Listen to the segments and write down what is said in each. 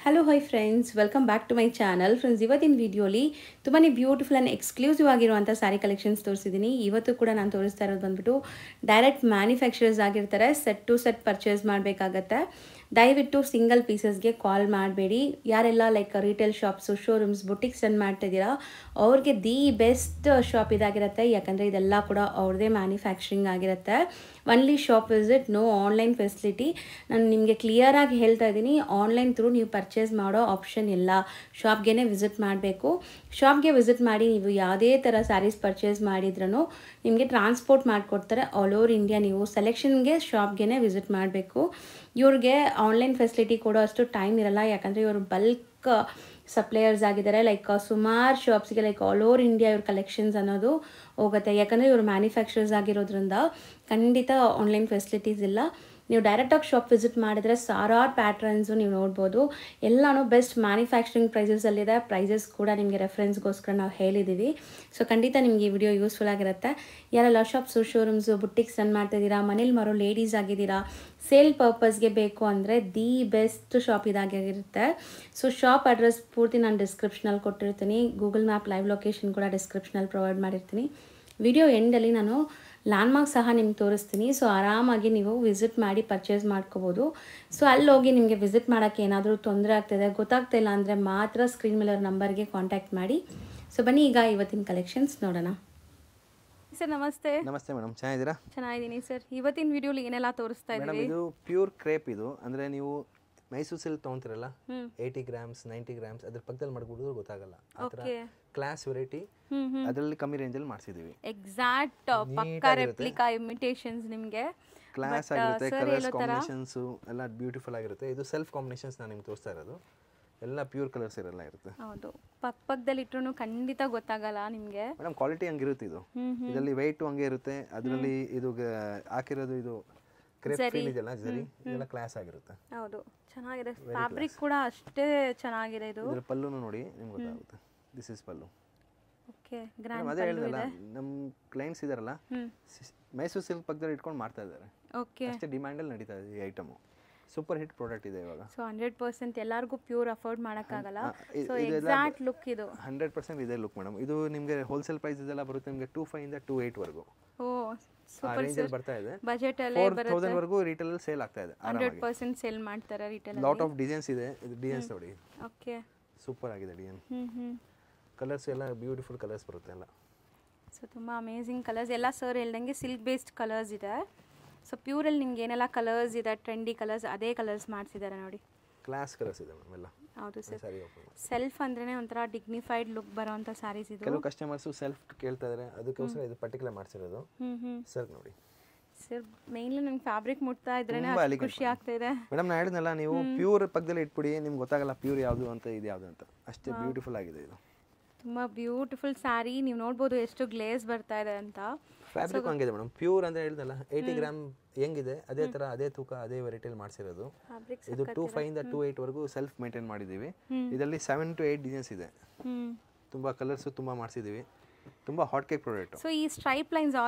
Hello hi friends, welcome back to my channel. Friends, ಇವತ್ತಿನ ವಿಡಿಯೋಲಿ ತುಂಬಾ ಬ್ಯೂಟಿಫುಲ್ ಆ್ಯಂಡ್ ಎಕ್ಸ್ಕ್ಲೂಸಿವ್ ಆಗಿರುವಂಥ ಸ್ಯಾರಿ ಕಲೆಕ್ಷನ್ಸ್ ತೋರಿಸಿದ್ದೀನಿ. ಇವತ್ತು ಕೂಡ ನಾನು ತೋರಿಸ್ತಾ ಇರೋದು ಬಂದ್ಬಿಟ್ಟು ಡೈರೆಕ್ಟ್ ಮ್ಯಾನುಫ್ಯಾಕ್ಚರರ್ಸ್ ಆಗಿರ್ತಾರೆ. ಸೆಟ್ ಟು ಸೆಟ್ ಪರ್ಚೇಸ್ ಮಾಡಬೇಕಾಗತ್ತೆ. ದಯವಿಟ್ಟು ಸಿಂಗಲ್ ಪೀಸಸ್ಗೆ ಕಾಲ್ ಮಾಡಬೇಡಿ. ಯಾರೆಲ್ಲ like retail shops, showrooms, boutiques run ಮಾಡ್ತಿದ್ದೀರಾ ಅವ್ರಿಗೆ ದಿ ಬೆಸ್ಟ್ ಶಾಪ್ ಇದಾಗಿರುತ್ತೆ. ಯಾಕಂದರೆ ಇದೆಲ್ಲ ಕೂಡ ಅವ್ರದ್ದೇ ಮ್ಯಾನುಫ್ಯಾಕ್ಚರಿಂಗ್ ಆಗಿರುತ್ತೆ. Only shop visit, no online facility. ನಾನು ನಿಮಗೆ ಕ್ಲಿಯರಾಗಿ ಹೇಳ್ತಾ ಇದ್ದೀನಿ, ಆನ್ಲೈನ್ ಥ್ರೂ ನೀವು ಪರ್ಚೇಸ್ ಮಾಡೋ ಆಪ್ಷನ್ ಇಲ್ಲ. ಶಾಪ್ಗೆ ವಿಸಿಟ್ ಮಾಡಬೇಕು. ಶಾಪ್ಗೆ ವಿಸಿಟ್ ಮಾಡಿ ನೀವು ಯಾವುದೇ ಥರ ಸ್ಯಾರೀಸ್ ಪರ್ಚೇಸ್ ಮಾಡಿದ್ರೂ ನಿಮಗೆ ಟ್ರಾನ್ಸ್ಪೋರ್ಟ್ ಮಾಡಿಕೊಡ್ತಾರೆ ಆಲ್ ಓವರ್ ಇಂಡಿಯಾ. ನೀವು ಸೆಲೆಕ್ಷನ್ಗೆ ಶಾಪ್ಗೆ ವಿಸಿಟ್ ಮಾಡಬೇಕು. ಇವ್ರಿಗೆ ಆನ್ಲೈನ್ ಫೆಸಿಲಿಟಿ ಕೊಡೋ ಅಷ್ಟು ಟೈಮ್ ಇರಲ್ಲ. ಯಾಕಂದರೆ ಇವರು ಬಲ್ಕ್ ಸಪ್ಲೈಯರ್ಸ್ ಆಗಿದ್ದಾರೆ. ಲೈಕ್ ಸುಮಾರು ಶಾಪ್ಸ್ಗೆ ಲೈಕ್ ಆಲ್ ಓವರ್ ಇಂಡಿಯಾ ಇವ್ರ ಕಲೆಕ್ಷನ್ಸ್ ಅನ್ನೋದು ಹೋಗುತ್ತೆ. ಯಾಕಂದರೆ ಇವರು ಮ್ಯಾನುಫ್ಯಾಕ್ಚರರ್ಸ್ ಆಗಿರೋದ್ರಿಂದ ಖಂಡಿತ ಆನ್ಲೈನ್ ಫೆಸಿಲಿಟೀಸ್ ಇಲ್ಲ. ನೀವು ಡೈರೆಕ್ಟಾಗಿ ಶಾಪ್ ವಿಸಿಟ್ ಮಾಡಿದ್ರೆ ಸಾವಿರಾರು ಪ್ಯಾಟ್ರನ್ಸು ನೀವು ನೋಡ್ಬೋದು. ಎಲ್ಲನೂ ಬೆಸ್ಟ್ ಮ್ಯಾನುಫ್ಯಾಕ್ಚರಿಂಗ್ ಪ್ರೈಸಸಲ್ಲಿದೆ. ಪ್ರೈಸಸ್ ಕೂಡ ನಿಮಗೆ ರೆಫರೆನ್ಸ್ಗೋಸ್ಕರ ನಾವು ಹೇಳಿದ್ದೀವಿ. ಸೊ ಖಂಡಿತ ನಿಮಗೆ ಈ ವಿಡಿಯೋ ಯೂಸ್ಫುಲ್ ಆಗಿರುತ್ತೆ. ಯಾರೆಲ್ಲ ಶಾಪ್ಸು, ಶೋರೂಮ್ಸು, ಬುಟ್ಟಿಕ್ಸ್ ರನ್ ಮಾಡ್ತಿದ್ದೀರಾ, ಮನೇಲಿ ಮಾರೋ ಲೇಡೀಸ್ ಆಗಿದ್ದೀರಾ, ಸೇಲ್ ಪರ್ಪಸ್ಗೆ ಬೇಕು ಅಂದರೆ ದಿ ಬೆಸ್ಟ್ ಶಾಪ್ ಇದಾಗಿರುತ್ತೆ. ಸೊ ಶಾಪ್ ಅಡ್ರೆಸ್ ಪೂರ್ತಿ ನಾನು ಡಿಸ್ಕ್ರಿಪ್ಷನಲ್ಲಿ ಕೊಟ್ಟಿರ್ತೀನಿ. ಗೂಗಲ್ ಮ್ಯಾಪ್ ಲೈವ್ ಲೊಕೇಶನ್ ಕೂಡ ಡಿಸ್ಕ್ರಿಪ್ಷನಲ್ಲಿ ಪ್ರೊವೈಡ್ ಮಾಡಿರ್ತೀನಿ. ವಿಡಿಯೋ ಎಂಡಲ್ಲಿ ನಾನು ಲ್ಯಾಂಡ್ಮಾರ್ಕ್ ಸಹ ನಿಮ್ಗೆ ತೋರಿಸ್ತೀನಿ. ಸೊ ಆರಾಮಾಗಿ ನೀವು ವಿಸಿಟ್ ಮಾಡಿ ಪರ್ಚೇಸ್ ಮಾಡ್ಕೋಬೋದು. ಸೊ ಅಲ್ಲಿ ಹೋಗಿ ನಿಮಗೆ ವಿಸಿಟ್ ಮಾಡೋಕ್ಕೆ ಏನಾದರೂ ತೊಂದರೆ ಆಗ್ತಿದೆ, ಗೊತ್ತಾಗ್ತಿಲ್ಲ ಅಂದರೆ ಮಾತ್ರ ಸ್ಕ್ರೀನ್ ಮೇಲೆ ನಂಬರ್ಗೆ ಕಾಂಟ್ಯಾಕ್ಟ್ ಮಾಡಿ. ಸೊ ಬನ್ನಿ ಈಗ ಇವತ್ತಿನ ಕಲೆಕ್ಷನ್ಸ್ ನೋಡೋಣ. ಸರ್ ನಮಸ್ತೆ. ನಮಸ್ತೆ ಮೇಡಮ್, ಚೆನ್ನಾಗಿದ್ದೀರಾ? ಚೆನ್ನಾಗಿದ್ದೀನಿ ಸರ್. ಇವತ್ತಿನ ವಿಡಿಯೋಲಿ ಏನೆಲ್ಲ ತೋರಿಸ್ತಾ ಇದ್ದೀವಿ? ಇದು ಪ್ಯೂರ್ ಕ್ರೇಪ್. ಇದು ಅಂದರೆ ನೀವು ಮೈಸೂರು ಸಿಲ್ಕ್ ತೊಗೊಂತಿರಲ್ಲ, 80 ಗ್ರಾಮ್ಸ್ 90 ಗ್ರಾಮ್ಸ್ ಅದ್ರ ಪಕ್ಕದಲ್ಲಿ ಮಾಡ್ಬಿಡಿದ್ರು ಗೊತ್ತಾಗಲ್ಲ. ಆ ಥರ ಕ್ಲಾಸ್ ವೆರೈಟಿ ಅದರಲ್ಲಿ ಕಮ್ಮಿ ರೇಂಜಲ್ಲಿ ಮಾಡಿಸಿದ್ದೀವಿ. ಎಕ್ಸಾಕ್ಟ್ ಪಕ್ಕಾ ರೆಪ್ಲಿಕಾ ಇಮಿಟೇಷನ್ಸ್ ನಿಮಗೆ ಕ್ಲಾಸ್ ಆಗಿರುತ್ತೆ. ಕಲರ್ಸ್ ಕಾಂಬಿನೇಷನ್ಸು ಎಲ್ಲ ಬ್ಯೂಟಿಫುಲ್ ಆಗಿರುತ್ತೆ. ಇದು ಸೆಲ್ಫ್ ಕಾಂಬಿನೇಷನ್ಸ್ ನಾನು ನಿಮ್ಗೆ ತೋರಿಸ್ತಾ ಇರೋದು. ಎಲ್ಲ ಪ್ಯೂರ್ ಕಲರ್ಸ್ ಇರಲ್ಲ ಇರುತ್ತೆ. ಹೌದು, ಪಕ್ಕದಲ್ಲಿ ಇಟ್ರು ಖಂಡಿತ ಗೊತ್ತಾಗಲ್ಲ ನಿಮಗೆ. ಮೇಡಮ್ ಕ್ವಾಲಿಟಿ ಹಂಗಿರುತ್ತೆ. ಇದು ಇದರಲ್ಲಿ ವೆಯ್ಟು ಹಂಗೆ ಇರುತ್ತೆ. ಅದರಲ್ಲಿ ಇದು ಹಾಕಿರೋದು ಇದು ಕ್ರೇಪ್ ಫೀಲ್ ಇದೆಲ್ಲ ಜರಿ ಇದೆಲ್ಲ ಕ್ಲಾಸ್ ಆಗಿರುತ್ತೆ. ಹೌದು, ಚೆನ್ನಾಗಿದೆ. ಫ್ಯಾಬ್ರಿಕ್ ಕೂಡ ಅಷ್ಟೇ ಚೆನ್ನಾಗಿದೆ. ಇದು ಇದರ ಪಲ್ಲುನು ನೋಡಿ ನಿಮ್ಗೆ ಗೊತ್ತಾಗುತ್ತೆ. This is pallu. Okay, grand ಅದೇ ಹೇಳಿದಲ್ಲ, ನಮ್ಮ ಕ್ಲೈಂಟ್ಸ್ ಇದಾರಲ್ಲ ಮೈಸೂರು ಸಿಲ್ಕ್ ಪಕ್ಕದಲ್ಲಿ ಇಟ್ಕೊಂಡು ಮಾಡ್ತಾ ಇದ್ದಾರೆ. ಓಕೆ, ಅಷ್ಟೇ ಡಿಮ್ಯಾಂಡಲ್ಲಿ ನಡೀತಾ ಇದೆ ಈ ಐಟಮು. ಸೂಪರ್ ಹಿಟ್ ಪ್ರಾಡಕ್ಟ್ ಇದೆ ಇವಾಗ. ಸೊ 100% ಎಲ್ಲರಿಗೂ ಪ್ಯೂರ್ ಅಫೋರ್ಡ್ ಮಾಡೋಕ್ಕಾಗಲ್ಲ. ಸೊ ಎಕ್ಸಾಕ್ಟ್ ಲುಕ್ ಇದು 100% ಇದೆ ಲುಕ್ ಮೇಡಮ್. ಇದು ನಿಮಗೆ ಹೋಲ್ಸೇಲ್ ಪ್ರೈಸ್ ಇದೆಲ್ಲ ಬರುತ್ತೆ ನಿಮಗೆ 25 ಇಂದ 28 ವರೆಗೂ. ಓ ಆ ರೇಂಜಲ್ಲಿ ಬರ್ತಾ ಇದೆ. ಬಜೆಟ್ ಅಲ್ಲಿ 4000 ವರೆಗೂ ರಿಟೇಲ್ ಅಲ್ಲಿ ಸೇಲ್ ಆಗ್ತಾ ಇದೆ. 100% ಸೇಲ್ ಮಾಡ್ತಾರೆ ರಿಟೇಲ್ ಅಲ್ಲಿ. ಲಾಟ್ ಆಫ್ ಡಿಸೈನ್ಸ್ ಇದೆ. ಇದು ಡಿಸೈನ್ಸ್ ನೋಡಿ. ಓಕೆ, ಸೂಪರ್ ಆಗಿದೆ ಡಿಸೈನ್. ಕಲರ್ಸ್ ಎಲ್ಲ ಬ್ಯೂಟಿಫುಲ್ ಕಲರ್ಸ್ ಬರುತ್ತೆ ಎಲ್ಲ. ಸೊ ತುಂಬ ಅಮೇಝಿಂಗ್ ಕಲರ್ಸ್ ಎಲ್ಲ. ಸರ್ ಹೇಳ್ದಂಗೆ ಸಿಲ್ಕ್ ಬೇಸ್ಡ್ ಕಲರ್ಸ್ ಇದೆ. ಸೊ ಪ್ಯೂರಲ್ಲಿ ನಿಮ್ಗೆ ಏನೆಲ್ಲ ಕಲರ್ಸ್ ಇದೆ, ಟ್ರೆಂಡಿ ಕಲರ್ಸ್, ಅದೇ ಕಲರ್ಸ್ ಮಾಡಿಸಿದ್ದಾರೆ ನೋಡಿ. ಕ್ಲಾಸ್ ಕಲರ್ಸ್ ಇದೆ ಮೇಡಮ್ ಎಲ್ಲ. ಹೌದು ಸರ್. ಸೆಲ್ಫ್ ಅಂದ್ರೇನೆ ಒಂಥರ ಡಿಗ್ನಿಫೈಡ್ ಲುಕ್ ಬರೋಂಥ ಸ್ಯಾರೀಸ್ ಇದು. ಕೆಲವು ಕಸ್ಟಮರ್ಸ್ ಸೆಲ್ಫ್ ಕೇಳ್ತಾ ಇದ್ದಾರೆ, ಅದಕ್ಕೋಸ್ಕರ ಇದು ಪರ್ಟಿಕ್ಯುಲರ್ ಮಾಡಿಸಿರೋದು. ಸರ್ ನೋಡಿ ಸರ್, ಮೇನ್ಲಿ ನಂಗೆ ಫ್ಯಾಬ್ರಿಕ್ ಮುಟ್ತಾ ಇದ್ರೇನೆ ಖುಷಿ ಆಗ್ತಾ ಇದೆ. ಮೇಡಮ್ ನಾನು ಹೇಳಿದ್ನಲ್ಲ, ನೀವು ಪ್ಯೂರ್ ಪಕ್ಕದಲ್ಲಿ ಇಟ್ಬಿಡಿ, ನಿಮ್ಗೆ ಗೊತ್ತಾಗಲ್ಲ ಪ್ಯೂರ್ ಯಾವುದು ಅಂತ ಇದು ಯಾವುದು ಅಂತ. ಅಷ್ಟೇ ಬ್ಯೂಟಿಫುಲ್ ಆಗಿದೆ ಇದು. ತುಂಬ ಬ್ಯೂಟಿಫುಲ್ ಸ್ಯಾರಿ. ನೀವು ನೋಡ್ಬೋದು ಎಷ್ಟು ಗ್ಲೇಸ್ ಬರ್ತಾ ಇದೆ ಅಂತ. ಫ್ಯಾಬ್ರಿಕ್ ಹಂಗಿದೆ ಮೇಡಮ್. ಪ್ಯೂರ್ ಅಂತ ಹೇಳಿದ್ನಲ್ಲ, 80 ಗ್ರಾಮ್ ಹೆಂಗಿದೆ ಅದೇ ಥರ ಅದೇ ತೂಕ ಅದೇ ವೆರೈಟಿಯಲ್ಲಿ ಮಾಡಿಸಿರೋದು. ಇದು 25 ಇಂದ 28 ವರೆಗೂ ಸೆಲ್ಫ್ ಮೇಂಟೈನ್ ಮಾಡಿದ್ದೀವಿ. ಇದರಲ್ಲಿ 7 to 8 ಡಿಸೈನ್ಸ್ ಇದೆ. ತುಂಬ ಕಲರ್ಸು ತುಂಬ ಮಾಡಿಸಿದ್ದೀವಿ. ತುಂಬ ಹಾಟ್ ಕೇಕ್ ಪ್ರಾಡಕ್ಟ್. ಸೊ ಈ ಸ್ಟ್ರೈಪ್ ಲೈನ್ಸ್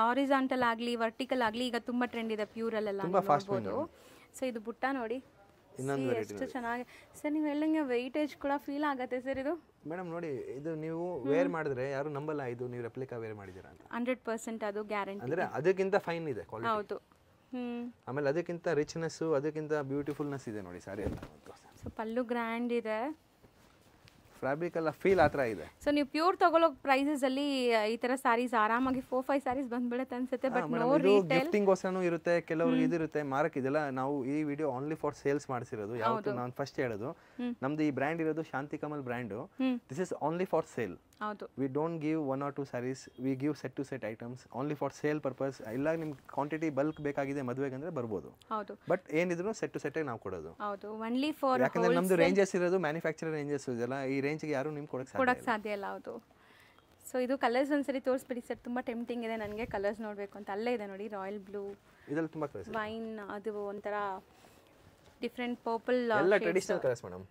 ಆರಿಜಾಂಟಲ್ ಆಗಲಿ ವರ್ಟಿಕಲ್ ಆಗಲಿ ಈಗ ತುಂಬ ಟ್ರೆಂಡ್ ಇದೆ ಪ್ಯೂರಲ್ಲೆಲ್ಲ. ತುಂಬ ಫಾಸ್ಟ್ ಬಂದು. ಸೊ ಇದು ಬುಟ್ಟ ನೋಡಿ, ಇನ್ನೊಂದು ವೆರೈಟಿ ಎಷ್ಟು ಚೆನ್ನಾಗಿ. ಸರ್ ನೀವು ಹೇಳಂಗೆ ವೆಯ್ಟೇಜ್ ಕೂಡ ಫೀಲ್ ಆಗುತ್ತೆ ಸರ್ ಇದು. ಮೇಡಮ್ ನೋಡಿ, ಇದು ನೀವು ವೇರ್ ಮಾಡಿದ್ರೆ ಯಾರು ನಂಬಲ್ಲ ಇದು ನೀವು ರೆಪ್ಲಿಕಾ ವೇರ್ ಮಾಡಿದ್ದೀರಾ ಅಂತ. 100% ಅದು ಗ್ಯಾರಂಟಿ. ಅಂದರೆ ಅದಕ್ಕಿಂತ ಫೈನ್ ಇದೆ ಕ್ವಾಲಿಟಿ. ಹೌದು. ಆಮೇಲೆ ಅದಕ್ಕಿಂತ ರಿಚ್ನೆಸ್ಸು, ಅದಕ್ಕಿಂತ ಬ್ಯೂಟಿಫುಲ್ನೆಸ್ ಇದೆ ನೋಡಿ ಸಾರಿ ಎಲ್ಲ. ಸೊ ಪಲ್ಲು ಗ್ರ್ಯಾಂಡ್ ಇದೆ. ಫ್ಯಾಬ್ರಿಕ್ ಎಲ್ಲ ಫೀಲ್ ಆ ಥರ ಇದೆ. ಸೊ ನೀವು ಪ್ಯೂರ್ ತಗೊಳ್ಳೋ ಪ್ರೈಸಸ್ ಅಲ್ಲಿ ಈ ತರ ಸ್ಯಾರೀಸ್ ಆರಾಮಾಗಿ 4-5 ಸ್ಯಾರೀಸ್ ಬಂದ್ಬಿಡುತ್ತೆ ಅನ್ಸುತ್ತೆ. ಬಟ್ ನೋ ರಿಟೇಲ್ ಗಿಫ್ಟಿಂಗ್ಗೋಸ್ಕರನೂ ಇರುತ್ತೆ, ಕೆಲವರಿಗೆ ಇದಿರುತ್ತೆ, ಮಾರಕ್ಕೆ ಇದೆಲ್ಲ. ನಾವು ಈ ವಿಡಿಯೋ ಓನ್ಲಿ ಫಾರ್ ಸೇಲ್ಸ್ ಮಾಡಿಸಿರೋದು. ಯಾವತ್ತು ನಾನು ಫಸ್ಟ್ ಹೇಳೋದು, ನಮ್ದು ಈ ಬ್ರ್ಯಾಂಡ್ ಇರೋದು Shanti Kamal brand. This is only for sale. ಹೌದು. We don't give 1 or 2 sarees, we give set to set items only for sale purpose. ಇಲ್ಲ ನಿಮ್ಗೆ ಕ್ವಾಂಟಿಟಿ ಬಲ್ಕ್ ಬೇಕಾಗಿದೆ ಮದುವೆಗೆ ಅಂದ್ರೆ ಬರ್ಬೋದು. ಹೌದು. ಬಟ್ ಏನಿದ್ರು ಸೆಟ್ ಟು ಸೆಟ್ ನಾವು ಕೊಡೋದು. ಹೌದು, ಓನ್ಲಿ ಫಾರ್. ಯಾಕಂದ್ರೆ ನಮ್ದು ರೇಂಜಸ್ ಇರೋದು ಮ್ಯಾನುಫ್ಯಾಕ್ಚರರ್ ರೇಂಜಸ್ ಇದೆಲ್ಲ. ಈ ರೇಂಜ್ಗೆ ಯಾರು ನಿಮ್ಗೆ ಕೊಡಕ್ಕೆ ಸಾಧ್ಯ ಇಲ್ಲ. ಹೌದು. ಸೊ ಇದು ಕಲರ್ಸ್ ಒಂದ್ಸರಿ ತೋರಿಸ್ಬಿಡಿ ಸರ್. ತುಂಬ ಟೆಂಪ್ಟಿಂಗ್ ಇದೆ ನನಗೆ ಕಲರ್ಸ್ ನೋಡಬೇಕು ಅಂತ. ಅಲ್ಲೇ ಇದೆ ನೋಡಿ, ರಾಯಲ್ ಬ್ಲೂ, ಇದೆಲ್ಲ ತುಂಬ ಕಲರ್ಸ್, ವೈನ್, ಅದು ಒಂಥರ ಡಿಫ್ರೆಂಟ್ ಪರ್ಪಲ್. ಎಲ್ಲ ಟ್ರೆಡಿಷನಲ್ ಕಲರ್ಸ್ ಮೇಡಮ್.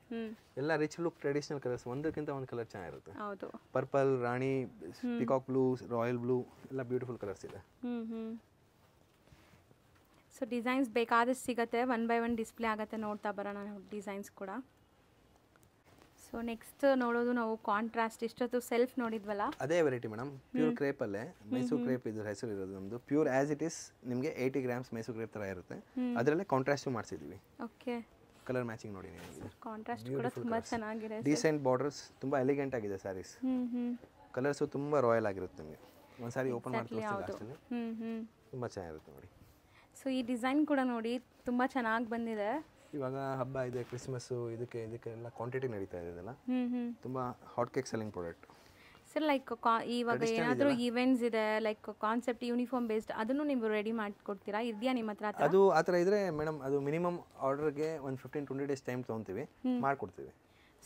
ಎಲ್ಲ ರಿಚ್ ಲುಕ್ ಟ್ರೆಡಿಷನಲ್ ಕಲರ್ಸ್. ಒಂದಕ್ಕಿಂತ ಒಂದು ಕಲರ್ ಚೆನ್ನಾಗಿರುತ್ತೆ. ಹೌದು. ಪರ್ಪಲ್, ರಾಣಿ, ಪಿಕಾಕ್ ಬ್ಲೂ, ರಾಯಲ್ ಬ್ಲೂ ಎಲ್ಲ ಬ್ಯೂಟಿಫುಲ್ ಕಲರ್ಸ್ ಇದೆ. ಸೊ ಡಿಸೈನ್ಸ್ ಬೇಕಾದಷ್ಟು ಸಿಗುತ್ತೆ. 1 by 1 ಡಿಸ್ಪ್ಲೇ ಆಗುತ್ತೆ, ನೋಡ್ತಾ ಬರೋಣ ಡಿಸೈನ್ಸ್ ಕೂಡ. ಸೊ ನೆಕ್ಸ್ಟ್ ನೋಡೋದು ನಾವು ಕಾಂಟ್ರಾಸ್ಟ್, ಇಷ್ಟೊತ್ತು ಸೆಲ್ಫ್ ನೋಡಿದ್ವಲ್ಲ ಅದೇ ವೆರೈಟಿ ಮೇಡಮ್, ಪ್ಯೂರ್ ಕ್ರೇಪಲ್ಲೇ ಮೈಸೂರು ಕ್ರೇಪ್ ಇದ್ರ ಹೆಸರು ಇರೋದು ನಮ್ಮದು. ಪ್ಯೂರ್ ಆ್ಯಸ್ ಇಟ್ ಇಸ್ ನಿಮಗೆ 80 ಗ್ರಾಮ್ಸ್ ಮೈಸೂರು ಕ್ರೇಪ್ ಥರ ಇರುತ್ತೆ. ಅದರಲ್ಲೇ ಕಾಂಟ್ರಾಸ್ಟು ಮಾಡಿಸಿದ್ದೀವಿ. ಓಕೆ, ಕಲರ್ ಮ್ಯಾಚಿಂಗ್ ನೋಡಿ ನೀವು. ಕಾಂಟ್ರಾಸ್ಟ್ ಕೂಡ ತುಂಬ ಚೆನ್ನಾಗಿದೆ. ಡೀಸೆಂಟ್ ಬಾರ್ಡರ್ಸ್, ತುಂಬ ಎಲಿಗೆಂಟ್ ಆಗಿದೆ ಸ್ಯಾರೀಸ್. ಕಲರ್ಸು ತುಂಬ ರಾಯಲ್ ಆಗಿರುತ್ತೆ ನಿಮಗೆ. ಒಂದು ಸಾರಿ ಓಪನ್ ಮಾಡಿ ತೋರಿಸ್ತೀನಿ ಲಾಸ್ಟಲ್ಲಿ, ತುಂಬ ಚೆನ್ನಾಗಿರುತ್ತೆ ನೋಡಿ. ಸೊ ಈ ಡಿಸೈನ್ ಕೂಡ ನೋಡಿ ತುಂಬ ಚೆನ್ನಾಗಿ ಬಂದಿದೆ. ಇವಾಗ ಹಬ್ಬ ಇದೆ, ಕ್ರಿಸ್ಮಸ್ಸು, ಇದಕ್ಕೆಲ್ಲ ಕ್ವಾಂಟಿಟಿ ನಡೀತಾ ಇದೆ. ಇದೆಲ್ಲ ತುಂಬ hot cake selling product sir. Like ಇವಾಗ ಏನಾದರೂ ಈವೆಂಟ್ಸ್ ಇದೆ, ಲೈಕ್ ಕಾನ್ಸೆಪ್ಟ್ ಯೂನಿಫಾರ್ಮ್ ಬೇಸ್ಡ್, ಅದನ್ನು ನೀವು ರೆಡಿ ಮಾಡಿಕೊಡ್ತೀರಾ? ಇದೆಯಾ ನಿಮ್ಮ ಹತ್ರ? ಅದು ಆ ಥರ ಇದ್ರೆ ಮೇಡಮ್, ಅದು ಮಿನಿಮಮ್ ಆರ್ಡರ್ಗೆ ಒಂದು 15-20 ಡೇಸ್ ಟೈಮ್ ತೊಗೊತೀವಿ, ಮಾಡಿಕೊಡ್ತೀವಿ.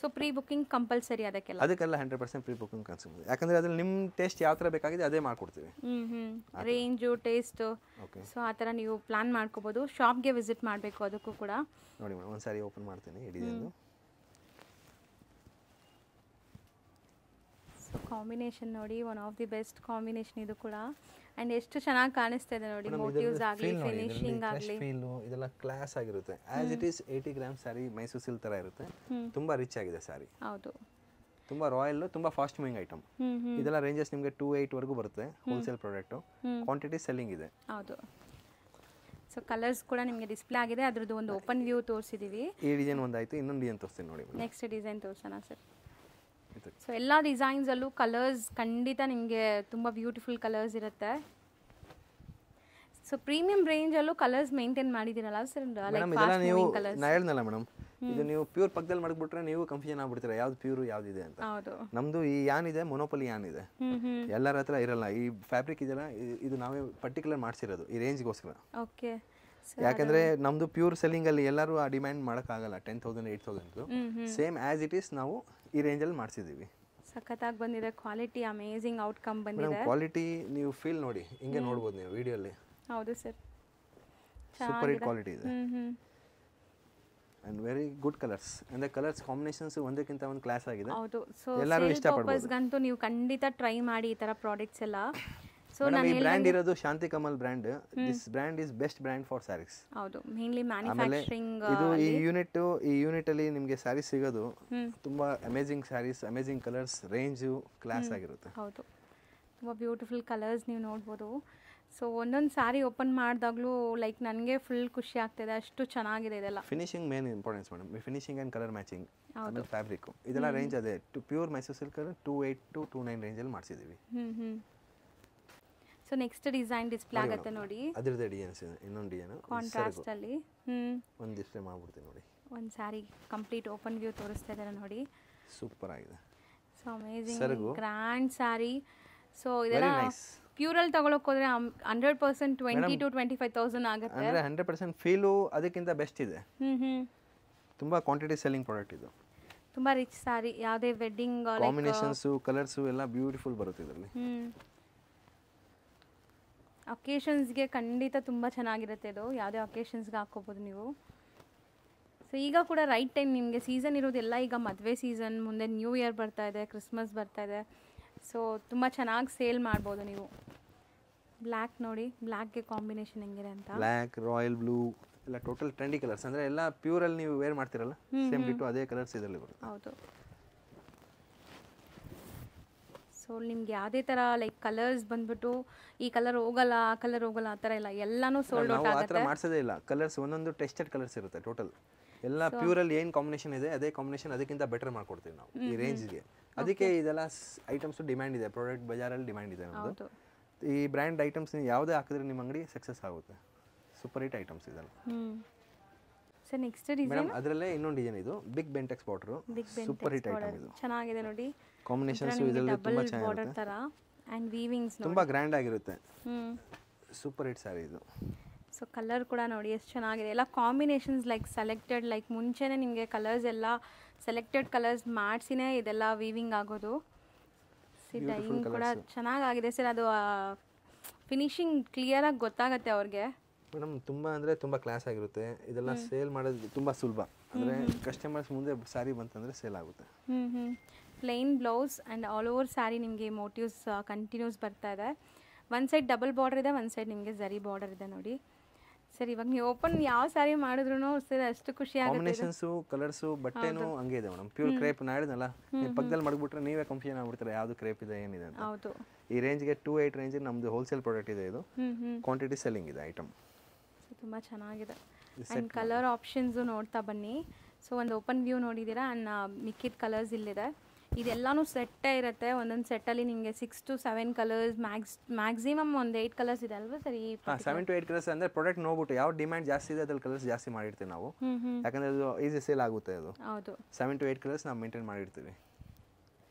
ಸೊ ಪ್ರೀ ಬುಕ್ಕಿಂಗ್ ಕಂಪಲ್ಸರಿ ಅದಕ್ಕೆಲ್ಲ? ಅದಕ್ಕೆಲ್ಲ 100% ಪ್ರೀ ಬುಕ್ಕಿಂಗ್ ಕಾನ್ಸೆಪ್ಟ್. ಯಾಕಂದರೆ ಅದ್ರಲ್ಲಿ ನಿಮ್ಮ ಟೇಸ್ಟ್ ಯಾವ ಥರ ಬೇಕಾಗಿದೆ ಅದೇ ಮಾಡಿಕೊಡ್ತೀವಿ. ರೇಂಜು, ಟೇಸ್ಟು, ಸೊ ಆ ಥರ ನೀವು ಪ್ಲಾನ್ ಮಾಡ್ಕೋಬೋದು. ಶಾಪ್ಗೆ ವಿಸಿಟ್ ಮಾಡಬೇಕು ಅದಕ್ಕೂ ಕೂಡ. ನೋಡಿ ಮೇಡಮ್, ಒಂದು ಸಾರಿ ಓಪನ್ ಮಾಡ್ತೀನಿ ಈ ಡಿಸೈನು. ಸೊ ಕಾಂಬಿನೇಷನ್ ನೋಡಿ, one of the best combination ಇದು ಕೂಡ. ಆ್ಯಂಡ್ ಎಷ್ಟು ಚೆನ್ನಾಗಿ ಕಾಣಿಸ್ತಾ ಇದೆ ನೋಡಿ, ಮೋಟಿವ್ಸ್ ಆಗಲಿ, ಫಿನಿಶಿಂಗ್ ಆಗಲಿ, ಇದೆಲ್ಲ ಕ್ಲಾಸ್ ಆಗಿರುತ್ತೆ. As it is 80 gram sari Mysuru silk ಥರ ಇರುತ್ತೆ. ತುಂಬ ರಿಚ್ ಆಗಿದೆ ಸ್ಯಾರಿ. ಹೌದು, ತುಂಬ ರಾಯಲ್, ತುಂಬ ಫಾಸ್ಟ್ ಮೂವಿಂಗ್ ಐಟಮ್. ಇದೆಲ್ಲ ರೇಂಜಸ್ ನಿಮಗೆ 2.8 ಬರುತ್ತೆ. ಹೋಲ್ಸೇಲ್ ಪ್ರಾಡಕ್ಟು, ಕ್ವಾಂಟಿಟಿ ಸೆಲ್ಲಿಂಗ್ ಇದೆ. ಹೌದು. ಸೊ ಕಲರ್ಸ್ ಕೂಡ ನಿಮಗೆ ಡಿಸ್ಪ್ಲೇ ಆಗಿದೆ. ಅದ್ರದ್ದು ಒಂದು ಓಪನ್ ವ್ಯೂ ತೋರಿಸಿದ್ದೀವಿ. ಈ ಡಿಸೈನ್ ಒಂದಾಯಿತು, ಇನ್ನೊಂದು ಡಿಸೈನ್ ತೋರಿಸ್ತೀನಿ ನೋಡಿ. ನೆಕ್ಸ್ಟ್ ಡಿಸೈನ್ ತೋರಿಸೋಣ ಸರ್. ಸೊ ಎಲ್ಲ ಡಿಸೈನ್ಸಲ್ಲೂ ಕಲರ್ಸ್ ಖಂಡಿತ ನಿಮಗೆ ತುಂಬ ಬ್ಯೂಟಿಫುಲ್ ಕಲರ್ಸ್ ಇರುತ್ತೆ. ಸೊ ಪ್ರೀಮಿಯಂ ರೇಂಜಲ್ಲೂ ಕಲರ್ಸ್ ಮೇಂಟೈನ್ ಮಾಡಿದ್ದೀರಲ್ಲ ಸರ್? ಮೇಡಮ್ ಇದೆಲ್ಲ ನೀವು ನಾ ಹೇಳ್ದಲ್ಲ ಮೇಡಮ್, ಇದು ನೀವು ಪ್ಯೂರ್ ಪಕ್ಕದಲ್ಲಿ ಮಾಡಿಬಿಟ್ರೆ ನೀವು ಕನ್ಫ್ಯೂಷನ್ ಆಗ್ಬಿಡ್ತೀರಾ ಯಾವ್ದು ಪ್ಯೂರ್ ಯಾವ್ದಿದೆ ಅಂತ. ನಮ್ದು ಈ ಯಾನ್ ಇದೆ, ಮೊನೋಪಲಿ ಯಾನ್ ಇದೆ, ಎಲ್ಲರ ಹತ್ರ ಇರಲ್ಲ. ಈ ಫ್ಯಾಬ್ರಿಕ್ ಇದೆಲ್ಲ ಇದು ನಾವೇ ಪರ್ಟಿಕ್ಯುಲರ್ ಮಾಡಿಸಿರೋದು ಈ ರೇಂಜ್ಗೋಸ್ಕರ. ಓಕೆ, ಯಾಕಂದ್ರೆ ನಮ್ದು ಪ್ಯೂರ್ ಸೆಲ್ಲಿಂಗ್ ಅಲ್ಲಿ ಎಲ್ಲರೂ ಆ ಡಿಮ್ಯಾಂಡ್ ಮಾಡೋಕ್ಕಾಗಲ್ಲ. 10,000 8,000 ಸೇಮ್ ಆಸ್ ಇಟ್ ಈಸ್ ನಾವು ಈ ರೇಂಜಲ್ಲಿ ಮಾಡಿಸಿದ್ದೀವಿ. ಸಖತ್ತಾಗಿ ಬಂದಿದೆ ಕ್ವಾಲಿಟಿ, ಅಮೇಜಿಂಗ್ ಔಟ್ಕಮ್ ಬಂದಿದೆ. ಕ್ವಾಲಿಟಿ ನೀವು ಫೀಲ್ ನೋಡಿ, ಹಿಂಗೆ ನೋಡ್ಬೋದು ನೀವು ವಿಡಿಯೋಲಿ. ಹೌದು ಸರ್, ಸೂಪರ್ ಹಿಟ್ ಕ್ವಾಲಿಟಿ ಇದೆ ಅಂಡ್ ವೆರಿ ಗುಡ್ ಕಲರ್ಸ್. ಅಂದ್ರೆ ಕಲರ್ಸ್ ಕಾಂಬಿನೇಷನ್ಸ್ ಒಂದಕ್ಕಿಂತ ಒಂದು ಕ್ಲಾಸ್ ಆಗಿದೆ. ಹೌದು, ಸೊ ಎಲ್ಲರೂ ಇಷ್ಟಪಡ್ಬೋದು. ನೀವು ಖಂಡಿತ ಟ್ರೈ ಮಾಡಿ ಈ ತರ ಪ್ರಾಡಕ್ಟ್ಸ್ ಎಲ್ಲ. ಸೊ ಈ ಬ್ರ್ಯಾಂಡ್ ಇರೋದು Shanti Kamal brand. This brand is best brand for sarees. ಹೌದು, ಮೇನ್ಲಿ ಮ್ಯಾನುಫ್ಯಾಕ್ಚರಿಂಗ್. ಇದು ಈ ಯೂನಿಟ್ ಅಲ್ಲಿ ನಿಮಗೆ ಸ್ಯಾರೀಸ್ ಸಿಗೋದು ತುಂಬಾ amazing saris, amazing colours, range class ಆಗಿರುತ್ತೆ. ಹೌದು, ತುಂಬ ಬ್ಯೂಟಿಫುಲ್ ಕಲರ್ಸ್ ನೀವು ನೋಡ್ಬೋದು. ಸೊ ಒಂದೊಂದು ಸ್ಯಾರಿ ಓಪನ್ ಮಾಡಿದಾಗಲೂ ಲೈಕ್ ನನಗೆ ಫುಲ್ ಖುಷಿ ಆಗ್ತಿದೆ, ಅಷ್ಟು ಚೆನ್ನಾಗಿದೆ ಇದೆಲ್ಲ. Finishing main importance madam. Finishing and colour matching, ಆಮೇಲೆ ಫ್ಯಾಬ್ರಿಕ್, ಇದೆಲ್ಲ ರೇಂಜ್ ಅದೇ ಪ್ಯೂರ್ ಮೈಸೂರು ಸಿಲ್ಕ್ 2.8 to 2.9 ರೇಂಜಲ್ಲಿ ಮಾಡಿಸಿದ್ದೀವಿ. ಸೊ ನೆಕ್ಸ್ಟ್ ಡಿಸೈನ್ ಡಿಸ್ಪ್ಲೇ ಆಗುತ್ತೆ ನೋಡಿ. ಅದರದೇ ಡಿಸೈನ್ಸ್ ಇದೆ, ಇನ್ನೊಂದು ಡಿಸೈನ್ ಕಾಂಟ್ರಾಸ್ಟ್ ಅಲ್ಲಿ ಒಂದು ಡಿಸ್ಪ್ಲೇ ಮಾಡ್ಬಿಡ್ತೀನಿ ನೋಡಿ. ಒಂದು ಸ್ಯಾರಿ ಕಂಪ್ಲೀಟ್ ಓಪನ್ ವ್ಯೂ ತೋರಿಸ್ತಾ ಇದ್ದಾರೆ ನೋಡಿ. ಸೂಪರ್ ಆಗಿದೆ. So amazing grand sari. So ಇದೆಲ್ಲ ಪ್ಯೂರಲ್ಲಿ ತಗೊಳಕ್ ಹೋದ್ರೆ 100% 20,000 to 25,000 ಆಗುತ್ತೆ. ಅಂದ್ರೆ 100% ಫೀಲು ಅದಕ್ಕಿಂತ ಬೆಸ್ಟ್ ಇದೆ. ತುಂಬಾ ಕ್ವಾಂಟಿಟಿ ಸೆಲ್ಲಿಂಗ್ ಪ್ರಾಡಕ್ಟ್ ಇದು. ತುಂಬಾ ರಿಚ್ ಸ್ಯಾರಿ, ಯಾವುದೇ ವೆಡ್ಡಿಂಗ್ ಕಾಂಬಿನೇಷನ್ಸ್, ಕಲರ್ಸ್ ಎಲ್ಲ ಬ್ಯೂಟಿಫುಲ್ ಬರುತ್ತೆ ಇದರಲ್ಲಿ. ಅಕೇಶನ್ಸ್ಗೆ ಖಂಡಿತ ತುಂಬ ಚೆನ್ನಾಗಿರುತ್ತೆ ಇದು. ಯಾವುದೇ ಅಕೇಶನ್ಸ್ಗೆ ಹಾಕೋಬೋದು ನೀವು. ಸೊ ಈಗ ಕೂಡ ರೈಟ್ ಟೈಮ್ ನಿಮಗೆ. ಸೀಸನ್ ಇರೋದೆಲ್ಲ ಈಗ ಮದುವೆ ಸೀಸನ್, ಮುಂದೆ ನ್ಯೂ ಇಯರ್ ಬರ್ತಾ ಇದೆ, ಕ್ರಿಸ್ಮಸ್ ಬರ್ತಾ ಇದೆ. ಸೊ ತುಂಬ ಚೆನ್ನಾಗಿ ಸೇಲ್ ಮಾಡ್ಬೋದು ನೀವು. ಬ್ಲ್ಯಾಕ್ ನೋಡಿ, ಬ್ಲ್ಯಾಕ್ಗೆ ಕಾಂಬಿನೇಷನ್ ಹೆಂಗಿದೆ ಅಂತ. ಬ್ಲ್ಯಾಕ್, ರಾಯಲ್ ಬ್ಲೂ ಎಲ್ಲ ಟೋಟಲ್ ಟ್ರೆಂಡಿ ಕಲರ್ಸ್. ಅಂದರೆ ಎಲ್ಲ ಪ್ಯೂರಲ್ಲಿ ನೀವು ವೇರ್ ಮಾಡ್ತಿರಲ್ಲ, ಸೇಮ್ ಬಿಟ್ಟು ಅದೇ ಕಲರ್ಸ್ ಇದರಲ್ಲಿ ಬರುತ್ತೆ. ಹೌದು. ಸೊ ನಿಮ್ಗೆ ಯಾವುದೇ ಥರ ಲೈಕ್ ಕಲರ್ಸ್ ಬಂದ್ಬಿಟ್ಟು ಈ ಕಲರ್ ಹೋಗಲ್ಲ, ಆ ಕಲರ್ ಹೋಗಲ್ಲ ಆ ಥರ ಇಲ್ಲ, ಎಲ್ಲನೂ ಸೋಲ್ಡ್ ಔಟ್ ಆಗುತ್ತೆ. ಆ ಥರ ಮಾಡಿಸೋದೇ ಇಲ್ಲ. ಕಲರ್ಸ್ ಒಂದೊಂದು ಟೆಸ್ಟೆಡ್ ಕಲರ್ಸ್ ಇರುತ್ತೆ ಟೋಟಲ್. ಎಲ್ಲ ಪ್ಯೂರಲ್ಲಿ ಏನು ಕಾಂಬಿನೇಷನ್ ಇದೆ ಅದೇ ಕಾಂಬಿನೇಷನ್ ಅದಕ್ಕಿಂತ ಬೆಟರ್ ಮಾಡ್ಕೊಡ್ತೀವಿ ನಾವು ಈ ರೇಂಜ್ಗೆ. ಅದಕ್ಕೆ ಇದೆಲ್ಲ ಐಟಮ್ಸ್ ಡಿಮ್ಯಾಂಡ್ ಇದೆ, ಪ್ರಾಡಕ್ಟ್ ಬಜಾರಲ್ಲಿ ಡಿಮ್ಯಾಂಡ್ ಇದೆ ನಮ್ಮದು. ಈ ಬ್ರ್ಯಾಂಡ್ ಐಟಮ್ಸ್ ಯಾವುದೇ ಹಾಕಿದ್ರೆ ನಿಮ್ಮ ಅಂಗಡಿ ಸಕ್ಸಸ್ ಆಗುತ್ತೆ. ಸೂಪರ್ ಹಿಟ್ ಐಟಮ್ಸ್ ಇದೆಲ್ಲ. ಸರ್ ನೆಕ್ಸ್ಟ್ ಡಿಸೈನ್ ಮೇಡಮ್ ಅದರಲ್ಲೇ ಇನ್ನೊಂದು ಡಿಸೈನ್ ಇದು big Bentex border. Super hit item ಇದು. ಚೆನ್ನಾಗಿದೆ ನೋಡಿ. ಕಾಂಬಿನೇಷನ್ಸ್ ಇದರಲ್ಲಿ ತುಂಬಾ ಚೆನ್ನಾಗಿರುತ್ತೆ. ತರ ಅಂಡ್ ವೀವಿಂಗ್ಸ್ ತುಂಬಾ ಗ್ರ್ಯಾಂಡ್ ಆಗಿರುತ್ತೆ. ಸೂಪರ್ ಹಿಟ್ ಸ್ಯಾರಿ ಇದು. ಸೊ ಕಲರ್ ಕೂಡ ನೋಡಿ ಎಷ್ಟು ಚೆನ್ನಾಗಿದೆ. ಎಲ್ಲ ಕಾಂಬಿನೇಷನ್ಸ್ ಲೈಕ್ ಸೆಲೆಕ್ಟೆಡ್, ಲೈಕ್ ಮುಂಚೆನೇ ನಿಮಗೆ ಕಲರ್ಸ್ ಎಲ್ಲ ಸೆಲೆಕ್ಟೆಡ್ ಕಲರ್ಸ್ ಮಾಡಿಸಿನೇ ಇದೆಲ್ಲ ವೀವಿಂಗ್ ಆಗೋದು. ಡೈಯಿಂಗ್ ಕೂಡ ಚೆನ್ನಾಗಿದೆ ಸರ್. ಅದು ಫಿನಿಶಿಂಗ್ ಕ್ಲಿಯರಾಗಿ ಗೊತ್ತಾಗುತ್ತೆ ಅವ್ರಿಗೆ. ಮೇಡಮ್ ತುಂಬ ಅಂದರೆ ತುಂಬ ಕ್ಲಾಸ್ ಆಗಿರುತ್ತೆ. ಇದೆಲ್ಲ ಸೇಲ್ ಮಾಡೋದು ತುಂಬ ಸುಲಭ. ಅಂದರೆ ಕಸ್ಟಮರ್ಸ್ ಮುಂದೆ ಸ್ಯಾರಿ ಬಂತಂದರೆ ಸೇಲ್ ಆಗುತ್ತೆ. Plain blouse and all over sari ನಿಮಗೆ ಮೋಟಿವ್ಸ್ ಕಂಟಿನ್ಯೂಸ್ ಬರ್ತಾ ಇದೆ. ಒಂದು ಸೈಡ್ ಡಬಲ್ ಬಾರ್ಡರ್ ಇದೆ, ಒಂದು ಸೈಡ್ ನಿಮಗೆ ಝರಿ ಬಾರ್ಡರ್ ಇದೆ ನೋಡಿ. ಸರ್ ಇವಾಗ ನೀವು ಓಪನ್ ಯಾವ ಸಾರಿ ಮಾಡಿದ್ರು ಸರ್ ಅಷ್ಟು ಖುಷಿ ಆಗುತ್ತೆ. ಕಾಂಬಿನೇಷನ್ಸು ಕಲರ್ಸು ಬಟ್ಟೆನೂ ಹಂಗೆ ಇದೆ ಮೇಡಮ್. ಪ್ಯೂರ್ ಕ್ರೇಪ್ ನಾ ಹೇಳಿದ್ನಲ್ಲ, ನೀವು ಪಕ್ಕದಲ್ಲಿ ಮಡಗ್ಬಿಟ್ರೆ ನೀವೇ ಕನ್ಫ್ಯೂಷನ್ ಆಗ್ಬಿಡ್ತಾರೆ ಯಾವುದು ಕ್ರೇಪ್ ಇದೆ ಏನಿದೆ ಅಂತ. ಹೌದು. ಈ ರೇಂಜ್ಗೆ 2.8 ರೇಂಜ್ ನಮ್ಮದು ಹೋಲ್ಸೇಲ್ ಪ್ರಾಡಕ್ಟ್ ಇದೆ. ಇದು ಕ್ವಾಂಟಿಟಿ ಸೆಲ್ಲಿಂಗ್ ಇದೆ ಐಟಮ್. ತುಂಬ ಚೆನ್ನಾಗಿದೆ. ಆ್ಯಂಡ್ ಕಲರ್ ಆಪ್ಷನ್ಸು ನೋಡ್ತಾ ಬನ್ನಿ. ಸೊ ಒಂದು ಓಪನ್ ವ್ಯೂ ನೋಡಿದ್ದೀರಾ ಆ್ಯಂಡ್ ಮಿಕ್ಕಿದ ಕಲರ್ಸ್ ಇಲ್ಲಿದೆ. ಇದೆಲ್ಲನೂ ಸೆಟ್ಟೇ ಇರುತ್ತೆ. ಒಂದೊಂದು ಸೆಟ್ಟಲ್ಲಿ ನಿಮಗೆ 6 to 7 ಕಲರ್ಸ್ ಮ್ಯಾಕ್ಸಿಮಮ್ ಒಂದು 8 ಕಲರ್ಸ್ ಇದೆ ಅಲ್ವಾ ಸರ್? 7 to 8 ಕಲರ್ಸ್ ಅಂದರೆ ಪ್ರಾಡಕ್ಟ್ ನೋಡ್ಬಿಟ್ಟು ಯಾವ ಡಿಮ್ಯಾಂಡ್ ಜಾಸ್ತಿ ಇದೆ ಅದ್ರಲ್ಲಿ ಕಲರ್ಸ್ ಜಾಸ್ತಿ ಮಾಡಿರ್ತೀವಿ ನಾವು. ಯಾಕಂದರೆ ಅದು ಈಸಿ ಸೇಲ್ ಆಗುತ್ತೆ. ಅದು ಹೌದು. 7 to 8 ಕಲರ್ಸ್ ನಾವು ಮೇಂಟೈನ್ ಮಾಡಿರ್ತೀವಿ.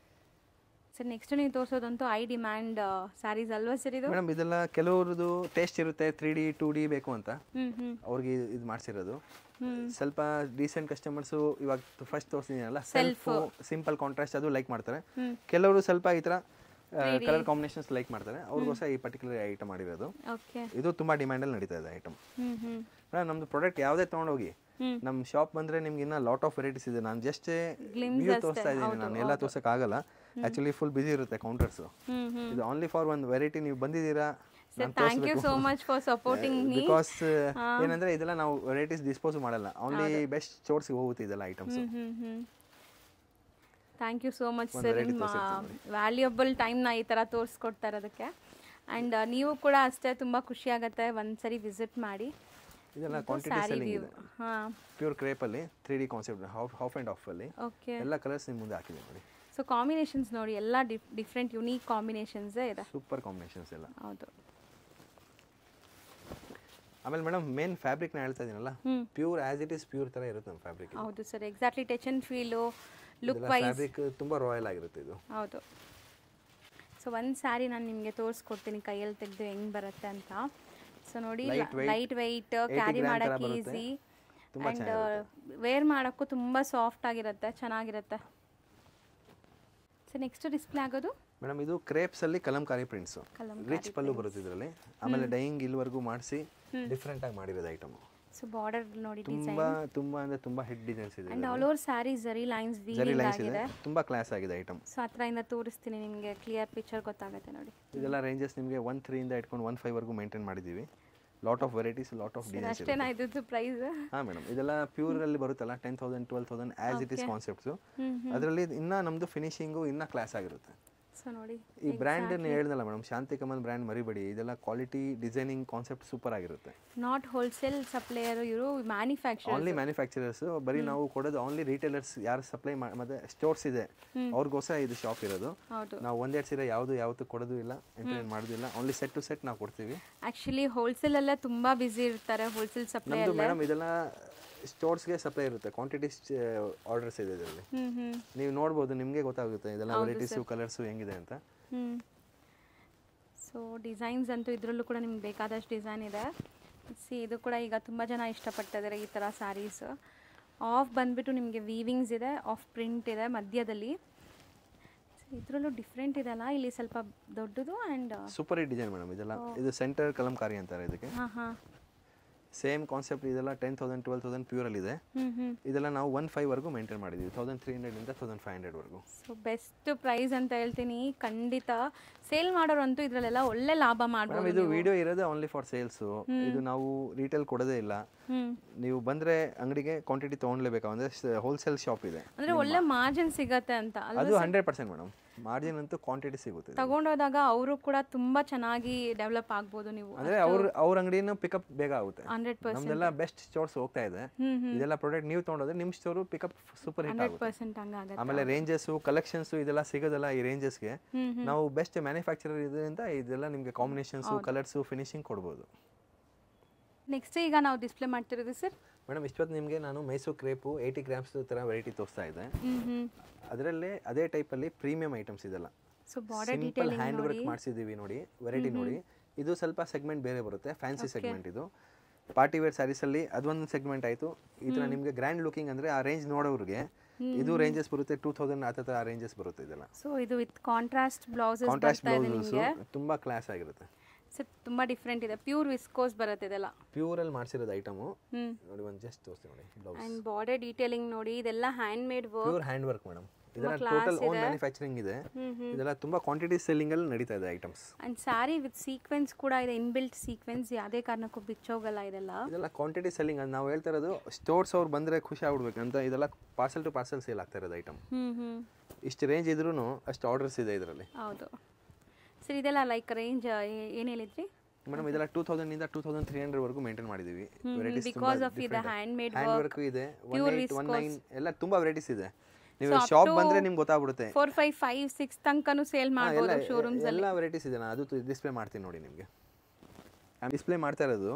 ಸರ್ ನೆಕ್ಸ್ಟ್ ನೀವು ತೋರಿಸೋದಂತೂ ಐ ಡಿಮ್ಯಾಂಡ್ ಸ್ಯಾರೀಸ್ ಅಲ್ವಾ ಸರ್ ಇದು? ಮೇಡಮ್ ಇದೆಲ್ಲ ಕೆಲವ್ರದ್ದು ಟೇಸ್ಟ್ ಇರುತ್ತೆ 3D 2D ಬೇಕು ಅಂತ, ಅವ್ರಿಗೆ ಇದು ಮಾಡಿಸಿರೋದು. ಸ್ವಲ್ಪ ಡೀಸೆಂಟ್ ಕಸ್ಟಮರ್ಸು ಇವಾಗ ಫಸ್ಟ್ ತೋರಿಸಿದ್ದೀನಲ್ಲ ಸೆಲ್ಫ್ ಸಿಂಪಲ್ ಕಾಂಟ್ರಾಸ್ಟ್ ಅದು ಲೈಕ್ ಮಾಡ್ತಾರೆ. ಕೆಲವರು ಸ್ವಲ್ಪ ಈ ಥರ ಕಲರ್ ಕಾಂಬಿನೇಷನ್ಸ್ ಲೈಕ್ ಮಾಡ್ತಾರೆ, ಅವ್ರಿಗೋಸ್ಕರ ಈ ಪರ್ಟಿಕ್ಯುಲರ್ ಐಟಮ್ ಮಾಡಿರೋದು. ಇದು ತುಂಬ ಡಿಮ್ಯಾಂಡಲ್ಲಿ ನಡೀತಾ ಇದೆ ಐಟಮ್. ಮೇಡಮ್ ನಮ್ಮದು ಪ್ರಾಡಕ್ಟ್ ಯಾವುದೇ ತೊಗೊಂಡೋಗಿ ನಮ್ಮ ಶಾಪ್ ಬಂದರೆ ನಿಮ್ಗೆ ಇನ್ನೂ ಲಾಟ್ ಆಫ್ ವೆರೈಟೀಸ್ ಇದೆ. ನಾನು ಜಸ್ಟ್ ವ್ಯೂ ತೋರಿಸ್ತಾ ಇದ್ದೀನಿ, ನಾನು ಎಲ್ಲ ತೋರ್ಸೋಕ್ಕಾಗಲ್ಲ. ಆ್ಯಕ್ಚುಲಿ ಫುಲ್ ಬಿಸಿ ಇರುತ್ತೆ ಕೌಂಟರ್ಸು. ಇದು ಓನ್ಲಿ ಫಾರ್ ಒಂದು ವೆರೈಟಿ. ನೀವು ಬಂದಿದ್ದೀರಾ, thank you so much for supporting me. Because ಏನಂದ್ರೆ ಇದೆಲ್ಲ ನಾವು ವೆರೈಟೀಸ್ ಡಿಸ್ಪೋಸ್ ಮಾಡಲ್ಲ, ಓನ್ಲಿ ಬೆಸ್ಟ್ ಸ್ಟೋರ್ಸ್ಗೆ ಹೋಗುತ್ತೆ ಇದೆಲ್ಲ items. Thank you so much sir, ನಿಮ್ಮ ವ್ಯಾಲ್ಯೂಯಬಲ್ ಟೈಮ್ನ ಈ ಥರ ತೋರಿಸ್ಕೊಡ್ತಾ ಇರೋದಕ್ಕೆ. ಆ್ಯಂಡ್ ನೀವು ಕೂಡ ಅಷ್ಟೇ, ತುಂಬ ಖುಷಿ ಆಗುತ್ತೆ ಒಂದ್ಸರಿ ವಿಸಿಟ್ ಮಾಡಿ. ಇದೆಲ್ಲ ಕ್ವಾಂಟಿಟಿ ಸೆಲ್ಲಿಂಗ್ ಇದೆ. ಪ್ಯೂರ್ ಕ್ರೇಪಲ್ಲಿ 3D concept half and half ಅಲ್ಲಿ ಎಲ್ಲ ಕಲರ್ಸ್ ನಿಮ್ಮ ಮುಂದೆ ಹಾಕಿದೆ ನೋಡಿ. ಸೊ ಕಾಂಬಿನೇಷನ್ಸ್ ನೋಡಿ, ಎಲ್ಲ ಡಿಫ್ರೆಂಟ್ ಯುನೀಕ್ ಕಾಂಬಿನೇಷನ್ಸೇ ಇದೆ. ಸೂಪರ್ ಕಾಂಬಿನೇಷನ್ಸ್ ಎಲ್ಲ. ಹೌದು. ಆಮೇಲೆ ಮೇಡಮ್ ಮೇನ್ ಫ್ಯಾಬ್ರಿಕ್ನ ಹೇಳ್ತಾ ಇದೀನಲ್ಲ, pure as it is pure ಥರ ಇರುತ್ತೆ ನಮ್ಮ ಫ್ಯಾಬ್ರಿಕ್. ಹೌದು sir, exactly touch and feel, look wise fabric ತುಂಬ ರಾಯಲ್ ಆಗಿರುತ್ತೆ ಇದು. ಹೌದು. ಸೊ ಒಂದು ಸ್ಯಾರಿ ನಾನು ನಿಮಗೆ ತೋರಿಸ್ಕೊಡ್ತೀನಿ ಕೈಯಲ್ಲಿ ತೆಗೆದು ಹೆಂಗೆ ಬರುತ್ತೆ ಅಂತ. ಸೊ ನೋಡಿ, ಲೈಟ್ ವೆಯ್ಟ್, ಕ್ಯಾರಿ ಮಾಡೋಕ್ಕೆ ಈಸಿ, ಆ್ಯಂಡ್ ವೇರ್ ಮಾಡೋಕ್ಕೂ ತುಂಬ ಸಾಫ್ಟ್ ಆಗಿರುತ್ತೆ, ಚೆನ್ನಾಗಿರುತ್ತೆ. ಸೊ ನೆಕ್ಸ್ಟ್ ಡಿಸ್ಪ್ಲೇ ಆಗೋದು ಮೇಡಮ್ ಇದು ಕ್ರೇಪ್ಸ್ ಅಲ್ಲಿ ಕಲಂಕಾರಿ ಪ್ರಿಂಟ್ಸ್, ರಿಚ್ ಪಲ್ಲು ಬರುತ್ತೆ ಇದರಲ್ಲಿ. ಆಮೇಲೆ ಡೈಯಿಂಗ್ ಇಲ್ಲಿವರೆಗೂ ಮಾಡಿಸಿ ಡಿಫ್ರೆಂಟ್ ಆಗಿ ಮಾಡಿರೋದು ಐಟಮ್. ಸೊ ಬಾರ್ಡರ್ ನೋಡಿ, ತುಂಬಾ ಅಂದ್ರೆ ತುಂಬಾ ಹೆಡ್ ಡಿಸೈನ್ಸ್ ಇದೆ. ಅಂಡ್ ಆಲ್ ಓವರ್ ಸ್ಯಾರಿ ಜರಿ ಲೈನ್ಸ್ ವೀವಿಂಗ್ ಆಗಿದೆ, ತುಂಬಾ ಕ್ಲಾಸ್ ಆಗಿದೆ ಐಟಮ್. ಸೊ ಹತ್ರದಿಂದ ತೋರಿಸ್ತೀನಿ ನಿಮಗೆ, ಕ್ಲಿಯರ್ ಪಿಕ್ಚರ್ ಗೊತ್ತಾಗುತ್ತೆ ನೋಡಿ. ಇದೆಲ್ಲ ರೇಂಜಸ್ ನಿಮಗೆ 1.3 ಇಂದ ಇಟ್ಕೊಂಡು 1.5 ವರೆಗೂ ಮೇಂಟೈನ್ ಮಾಡಿದೀವಿ. Lot of varieties, lot of designs. ಅಷ್ಟೇನಾ ಇದ್ದು ಪ್ರೈಸ್? ಹಾ ಮೇಡಮ್, ಇದೆಲ್ಲ ಪ್ಯೂರ್ ಅಲ್ಲಿ ಬರುತ್ತಲ್ಲ 10,000 12,000 ಆಸ್ ಇಟ್ ಇಸ್ ಕಾನ್ಸೆಪ್ಟ್ಸ್. ಅದರಲ್ಲಿ ಇನ್ನ ನಮ್ದು ಫಿನಿಶಿಂಗು ಇನ್ನ ಕ್ಲಾಸ್ ಆಗಿರುತ್ತೆ. ಸೊ ನೋಡಿ, ಈ ಬ್ರ್ಯಾಂಡ್ ಹೇಳಿದ್ನಲ್ಲ ಮೇಡಮ್, ಶಾಂತಿ ಕಮಲ್ ಬ್ರ್ಯಾಂಡ್ ಮರಿಬೇಡಿ. ಇದೆಲ್ಲ ಕ್ವಾಲಿಟಿ ಡಿಸೈನಿಂಗ್ ಕಾನ್ಸೆಪ್ಟ್ ಸೂಪರ್ ಆಗಿರುತ್ತೆ. ನಾಟ್ ಹೋಲ್ಸೇಲ್ ಸಪ್ಲೈಯರ್, ಇವರು ಮ್ಯಾನುಫ್ಯಾಕ್ಚರರ್ಸ್, ಓನ್ಲಿ ಮ್ಯಾನುಫ್ಯಾಕ್ಚರರ್ಸ್. ಬರೀ ನಾವು ಕೊಡೋದು ಓನ್ಲಿ ರಿಟೇಲರ್ಸ್, ಯಾರು ಸಪ್ಲೈ ಮತ್ತೆ ಸ್ಟೋರ್ಸ್ ಇದೆ ಅವ್ರಿಗೋಸ್ಕರ ಇದು ಶಾಪ್ ಇರೋದು. ನಾವು ಒಂದೆರಡು ಸೀರೆ ಯಾವತ್ತೂ ಕೊಡೋದು ಇಲ್ಲ, ಎಂಟರ್ಟೈನ್ ಮಾಡೋದಿಲ್ಲ. ಓನ್ಲಿ ಸೆಟ್ ಟು ಸೆಟ್ ನಾವು ಕೊಡ್ತೀವಿ. ಆಕ್ಚುಲಿ ಹೋಲ್ಸೇಲ್ ಅಲ್ಲೇ ತುಂಬಾ ಬಿಸಿ ಇರ್ತಾರೆ, ಹೋಲ್ಸೇಲ್ ಸಪ್ಲೈ ಅಲ್ಲ ಮೇಡಮ್. ಇದೆಲ್ಲ ಸ್ಟೋರ್ಸ್ಗೆ ಸಪ್ಲೈ ಇರುತ್ತೆ, ಕ್ವಾಂಟಿಟಿ ಆರ್ಡರ್ಸ್ ಇದೆ ಇದರಲ್ಲಿ. ನೀವು ನೋಡ್ಬೋದು, ನಿಮಗೆ ಗೊತ್ತಾಗುತ್ತೆ ಇದೆಲ್ಲ ವೆರೈಟೀಸು ಕಲರ್ಸು ಹೆಂಗಿದೆ ಅಂತ. ಸೊ ಡಿಸೈನ್ಸ್ ಅಂತೂ ಇದರಲ್ಲೂ ಕೂಡ ನಿಮ್ಗೆ ಬೇಕಾದಷ್ಟು ಡಿಸೈನ್ ಇದೆ. ಇದು ಕೂಡ ಈಗ ತುಂಬ ಜನ ಇಷ್ಟಪಡ್ತಿದ್ದಾರೆ ಈ ಥರ ಸ್ಯಾರೀಸ್. ಆಫ್ ಬಂದುಬಿಟ್ಟು ನಿಮಗೆ ವೀವಿಂಗ್ಸ್ ಇದೆ, ಆಫ್ ಪ್ರಿಂಟ್ ಇದೆ ಮಧ್ಯದಲ್ಲಿ. ಇದರಲ್ಲೂ ಡಿಫ್ರೆಂಟ್ ಇದೆ ಅಲ್ಲ, ಇಲ್ಲಿ ಸ್ವಲ್ಪ ದೊಡ್ಡದು and super hit design madam. ಇದೆಲ್ಲ ಇದು ಸೆಂಟರ್ ಕಲಂಕಾರಿ ಅಂತಾರೆ ಇದಕ್ಕೆ. Same concept. ಇದೆಲ್ಲ 10,000 12,000 ಪ್ಯೂರಲ್ಲಿ ಇದೆ. ಇದೆಲ್ಲ ನಾವು 1.5 ವರೆಗೂ ಮೇಂಟೈನ್ ಮಾಡಿದ್ದೀವಿ, 1,300 ಇಂದ 1,500 ವರೆಗೂ. ಸೊ ಬೆಸ್ಟ್ ಪ್ರೈಸ್ ಅಂತ ಹೇಳ್ತೀನಿ. ಖಂಡಿತ ಸೇಲ್ ಮಾಡೋರಂತೂ ಇದರಲ್ಲೆಲ್ಲ ಒಳ್ಳೆ ಲಾಭ ಮಾಡ್ಬೋದು. ಇದು ವಿಡಿಯೋ ಇರೋದೇ ಓನ್ಲಿ ಫಾರ್ ಸೇಲ್ಸು. ಇದು ನಾವು ರೀಟೇಲ್ ಕೊಡೋದೇ ಇಲ್ಲ. ನೀವು ಬಂದ್ರೆ ಅಂಗಡಿಗೆ ಕ್ವಾಂಟಿಟಿ ತೊಗೊಳ್ಲೇಬೇಕು, ಅಂದ್ರೆ ಹೋಲ್ಸೇಲ್ ಶಾಪ್ ಇದೆ, ಅಂದ್ರೆ ಒಳ್ಳೆ ಮಾರ್ಜಿನ್ ಸಿಗತ್ತೆ ಅಂತ. ಅದು 100% ಮೇಡಮ್. ಮಾರ್ಜಿನ್ ಅಂತೂ ಕ್ವಾಂಟಿಟಿ ಸಿಗುತ್ತೆ. ತಗೊಂಡೋದಾಗ ಅವರು ಕೂಡ ತುಂಬಾ ಚೆನ್ನಾಗಿ ಡೆವಲಪ್ ಆಗ್ಬೋದು. ನೀವು ಅಂದ್ರೆ ಅವ್ರ ಅಂಗಡಿನ ಪಿಕಪ್ ಬೇಗ ಆಗುತ್ತೆ. 100%. ನಮ್ದೆಲ್ಲ ಬೆಸ್ಟ್ ಸ್ಟೋರ್ಸ್ ಹೋಗ್ತಾ ಇದೆ. ಇದೆಲ್ಲ ಪ್ರಾಡಕ್ಟ್ ನೀವು ತಗೊಂಡೋದ್ರೆ ನಿಮ್ ಸ್ಟೋರ್ ಪಿಕಪ್ ಸೂಪರ್ ಹಿಟ್ ಆಗುತ್ತೆ. 100% ಹಂಗಾಗುತ್ತೆ. ಆಮೇಲೆ ರೇಂಜಸ್, ಕಲೆಕ್ಷನ್ಸ್ ಇದೆಲ್ಲ ಸಿಗೋದಲ್ಲ ಈ ರೇಂಜಸ್ಗೆ. ನಾವು ಬೆಸ್ಟ್ ಮ್ಯಾನುಫ್ಯಾಕ್ಚರರ್ ಇದರಿಂದ ಇದೆಲ್ಲ ನಿಮಗೆ ಕಾಂಬಿನೇಷನ್ಸ್, ಕಲರ್ಸ್, ಫಿನಿಶಿಂಗ್ ಕೊಡ್ಬೋದು. ನೆಕ್ಸ್ಟ್ ಈಗ ನಾವು ಡಿಸ್ಪ್ಲೇ ಮಾಡ್ತಿರೋದು ಸರ್ ಮೇಡಮ್, ಇಷ್ಟೊತ್ತು ನಿಮಗೆ ನಾನು ಮೈಸೂರು ಕ್ರೇಪು 80 ಗ್ರಾಮ್ಸ್ ಥರ ವೆರೈಟಿ ತೋರಿಸ್ತಾ ಇದೆ. ಅದರಲ್ಲೇ ಅದೇ ಟೈಪಲ್ಲಿ ಪ್ರೀಮಿಯಂ ಐಟಮ್ಸ್ ಇದೆಲ್ಲ. ಸಿಂಪಲ್ ಹ್ಯಾಂಡ್ ವರ್ಕ್ ಮಾಡಿಸಿದ್ದೀವಿ ನೋಡಿ, ವೆರೈಟಿ ನೋಡಿ. ಇದು ಸ್ವಲ್ಪ ಸೆಗ್ಮೆಂಟ್ ಬೇರೆ ಬರುತ್ತೆ, ಫ್ಯಾನ್ಸಿ ಸೆಗ್ಮೆಂಟ್. ಇದು ಪಾರ್ಟಿ ವೇರ್ ಸ್ಯಾರೀಸಲ್ಲಿ ಅದೊಂದು ಸೆಗ್ಮೆಂಟ್ ಆಯಿತು. ಈ ಥರ ನಿಮಗೆ ಗ್ರ್ಯಾಂಡ್ ಲುಕಿಂಗ್ ಅಂದರೆ ಆ ರೇಂಜ್ ನೋಡೋರಿಗೆ ಇದು ರೇಂಜಸ್ ಬರುತ್ತೆ 2000 ಆ ಥರ ರೇಂಜಸ್ ಬರುತ್ತೆ ಇದೆಲ್ಲ. ಸೊ ಇದು ವಿತ್ ಕಾಂಟ್ರಾಸ್ಟ್ ಬ್ಲೌಸಸ್, ತುಂಬ ಕ್ಲಾಸ್ ಆಗಿರುತ್ತೆ. ತುಂಬಾ ಡಿಫ್ರೆಂಟ್ ಇದೆ. ಪ್ಯೂರ್ ವಿಸ್ಕೋಸ್ ಬರುತ್ತೆ ಇದೆಲ್ಲ, ಪ್ಯೂರ್ ಅಲ್ಲಿ ಮಾಡಿಸಿರೋದು ಐಟಮು ನೋಡಿ. ಒಂದು ಜಸ್ಟ್ ತೋರಿಸ್ತೀನಿ ನೋಡಿ ಬ್ಲೌಸ್ ಅಂಡ್ ಬಾರ್ಡರ್ ಡೀಟೇಲಿಂಗ್ ನೋಡಿ. ಇದೆಲ್ಲ hand made work, pure hand work madam. ಇದೆಲ್ಲ ಟೋಟಲ್ ಓನ್ ಮ್ಯಾನುಫ್ಯಾಕ್ಚರಿಂಗ್ ಇದೆ. ಇದೆಲ್ಲ ತುಂಬಾ ಕ್ವಾಂಟಿಟಿ ಸೆಲ್ಲಿಂಗ್ ಅಲ್ಲಿ ನಡೀತಾ ಇದೆ items. And sari with sequence ಕೂಡ ಇದೆ, ಇನ್ಬಿಲ್ಟ್ ಸೀಕ್ವೆನ್ಸ್, ಯಾವುದೇ ಕಾರಣಕ್ಕೂ ಬಿಚ್ಚೋಗಲ್ಲ ಇದೆಲ್ಲ ಕ್ವಾಂಟಿಟಿ ಸೆಲ್ಲಿಂಗ್ ಅಂತ ನಾವು ಹೇಳ್ತಾ ಇರೋದು. ಸ್ಟೋರ್ಸ್ ಅವ್ರು ಬಂದ್ರೆ ಖುಷಿ ಆಗ್ಬಿಡ್ಬೇಕು ಅಂತ ಇದೆಲ್ಲ ಪಾರ್ಸಲ್ ಟು ಪಾರ್ಸಲ್ ಸೇಲ್ ಆಗ್ತಾ ಇರೋದು ಐಟಮ್. ಇಷ್ಟು ರೇಂಜ್ ಇದ್ರೂ ಅಷ್ಟು ಆರ್ಡರ್ಸ್ ಇದೆ ಇದರಲ್ಲಿ. ಹೌದು ಸರ್, ಇದೆಲ್ಲ ಲೈಕ್ ರೇಂಜ್ ಏನು ಹೇಳಿದ್ರಿ ಮೇಡಮ್? ಇದೆಲ್ಲ 2000 ಇಂದ 2300 ವರೆಗೂ ಮೇಂಟೈನ್ ಮಾಡಿದೀವಿ. ವೆರೈಟೀಸ್ ಬಿಕಾಸ್ ಆಫ್ ಇದು ಹ್ಯಾಂಡ್ ವರ್ಕ್ ಇದೆ. 1819 ಎಲ್ಲ ತುಂಬಾ ವೆರೈಟೀಸ್ ಇದೆ. ನೀವು ಶಾಪ್ ಬಂದ್ರೆ ನಿಮ್ಗೆ ಗೊತ್ತಾಗ್ಬಿಡುತ್ತೆ. 4 5 5 6 ತನಕನೂ ಸೇಲ್ ಮಾಡಬಹುದು ಶೋರೂಮ್ಸ್ ಅಲ್ಲಿ. ಎಲ್ಲ ವೆರೈಟೀಸ್ ಇದೆ. ನಾನು ಅದು ಡಿಸ್ಪ್ಲೇ ಮಾಡ್ತೀನಿ ನೋಡಿ ನಿಮಗೆ. ನಾನು ಡಿಸ್ಪ್ಲೇ ಮಾಡ್ತಾ ಇರೋದು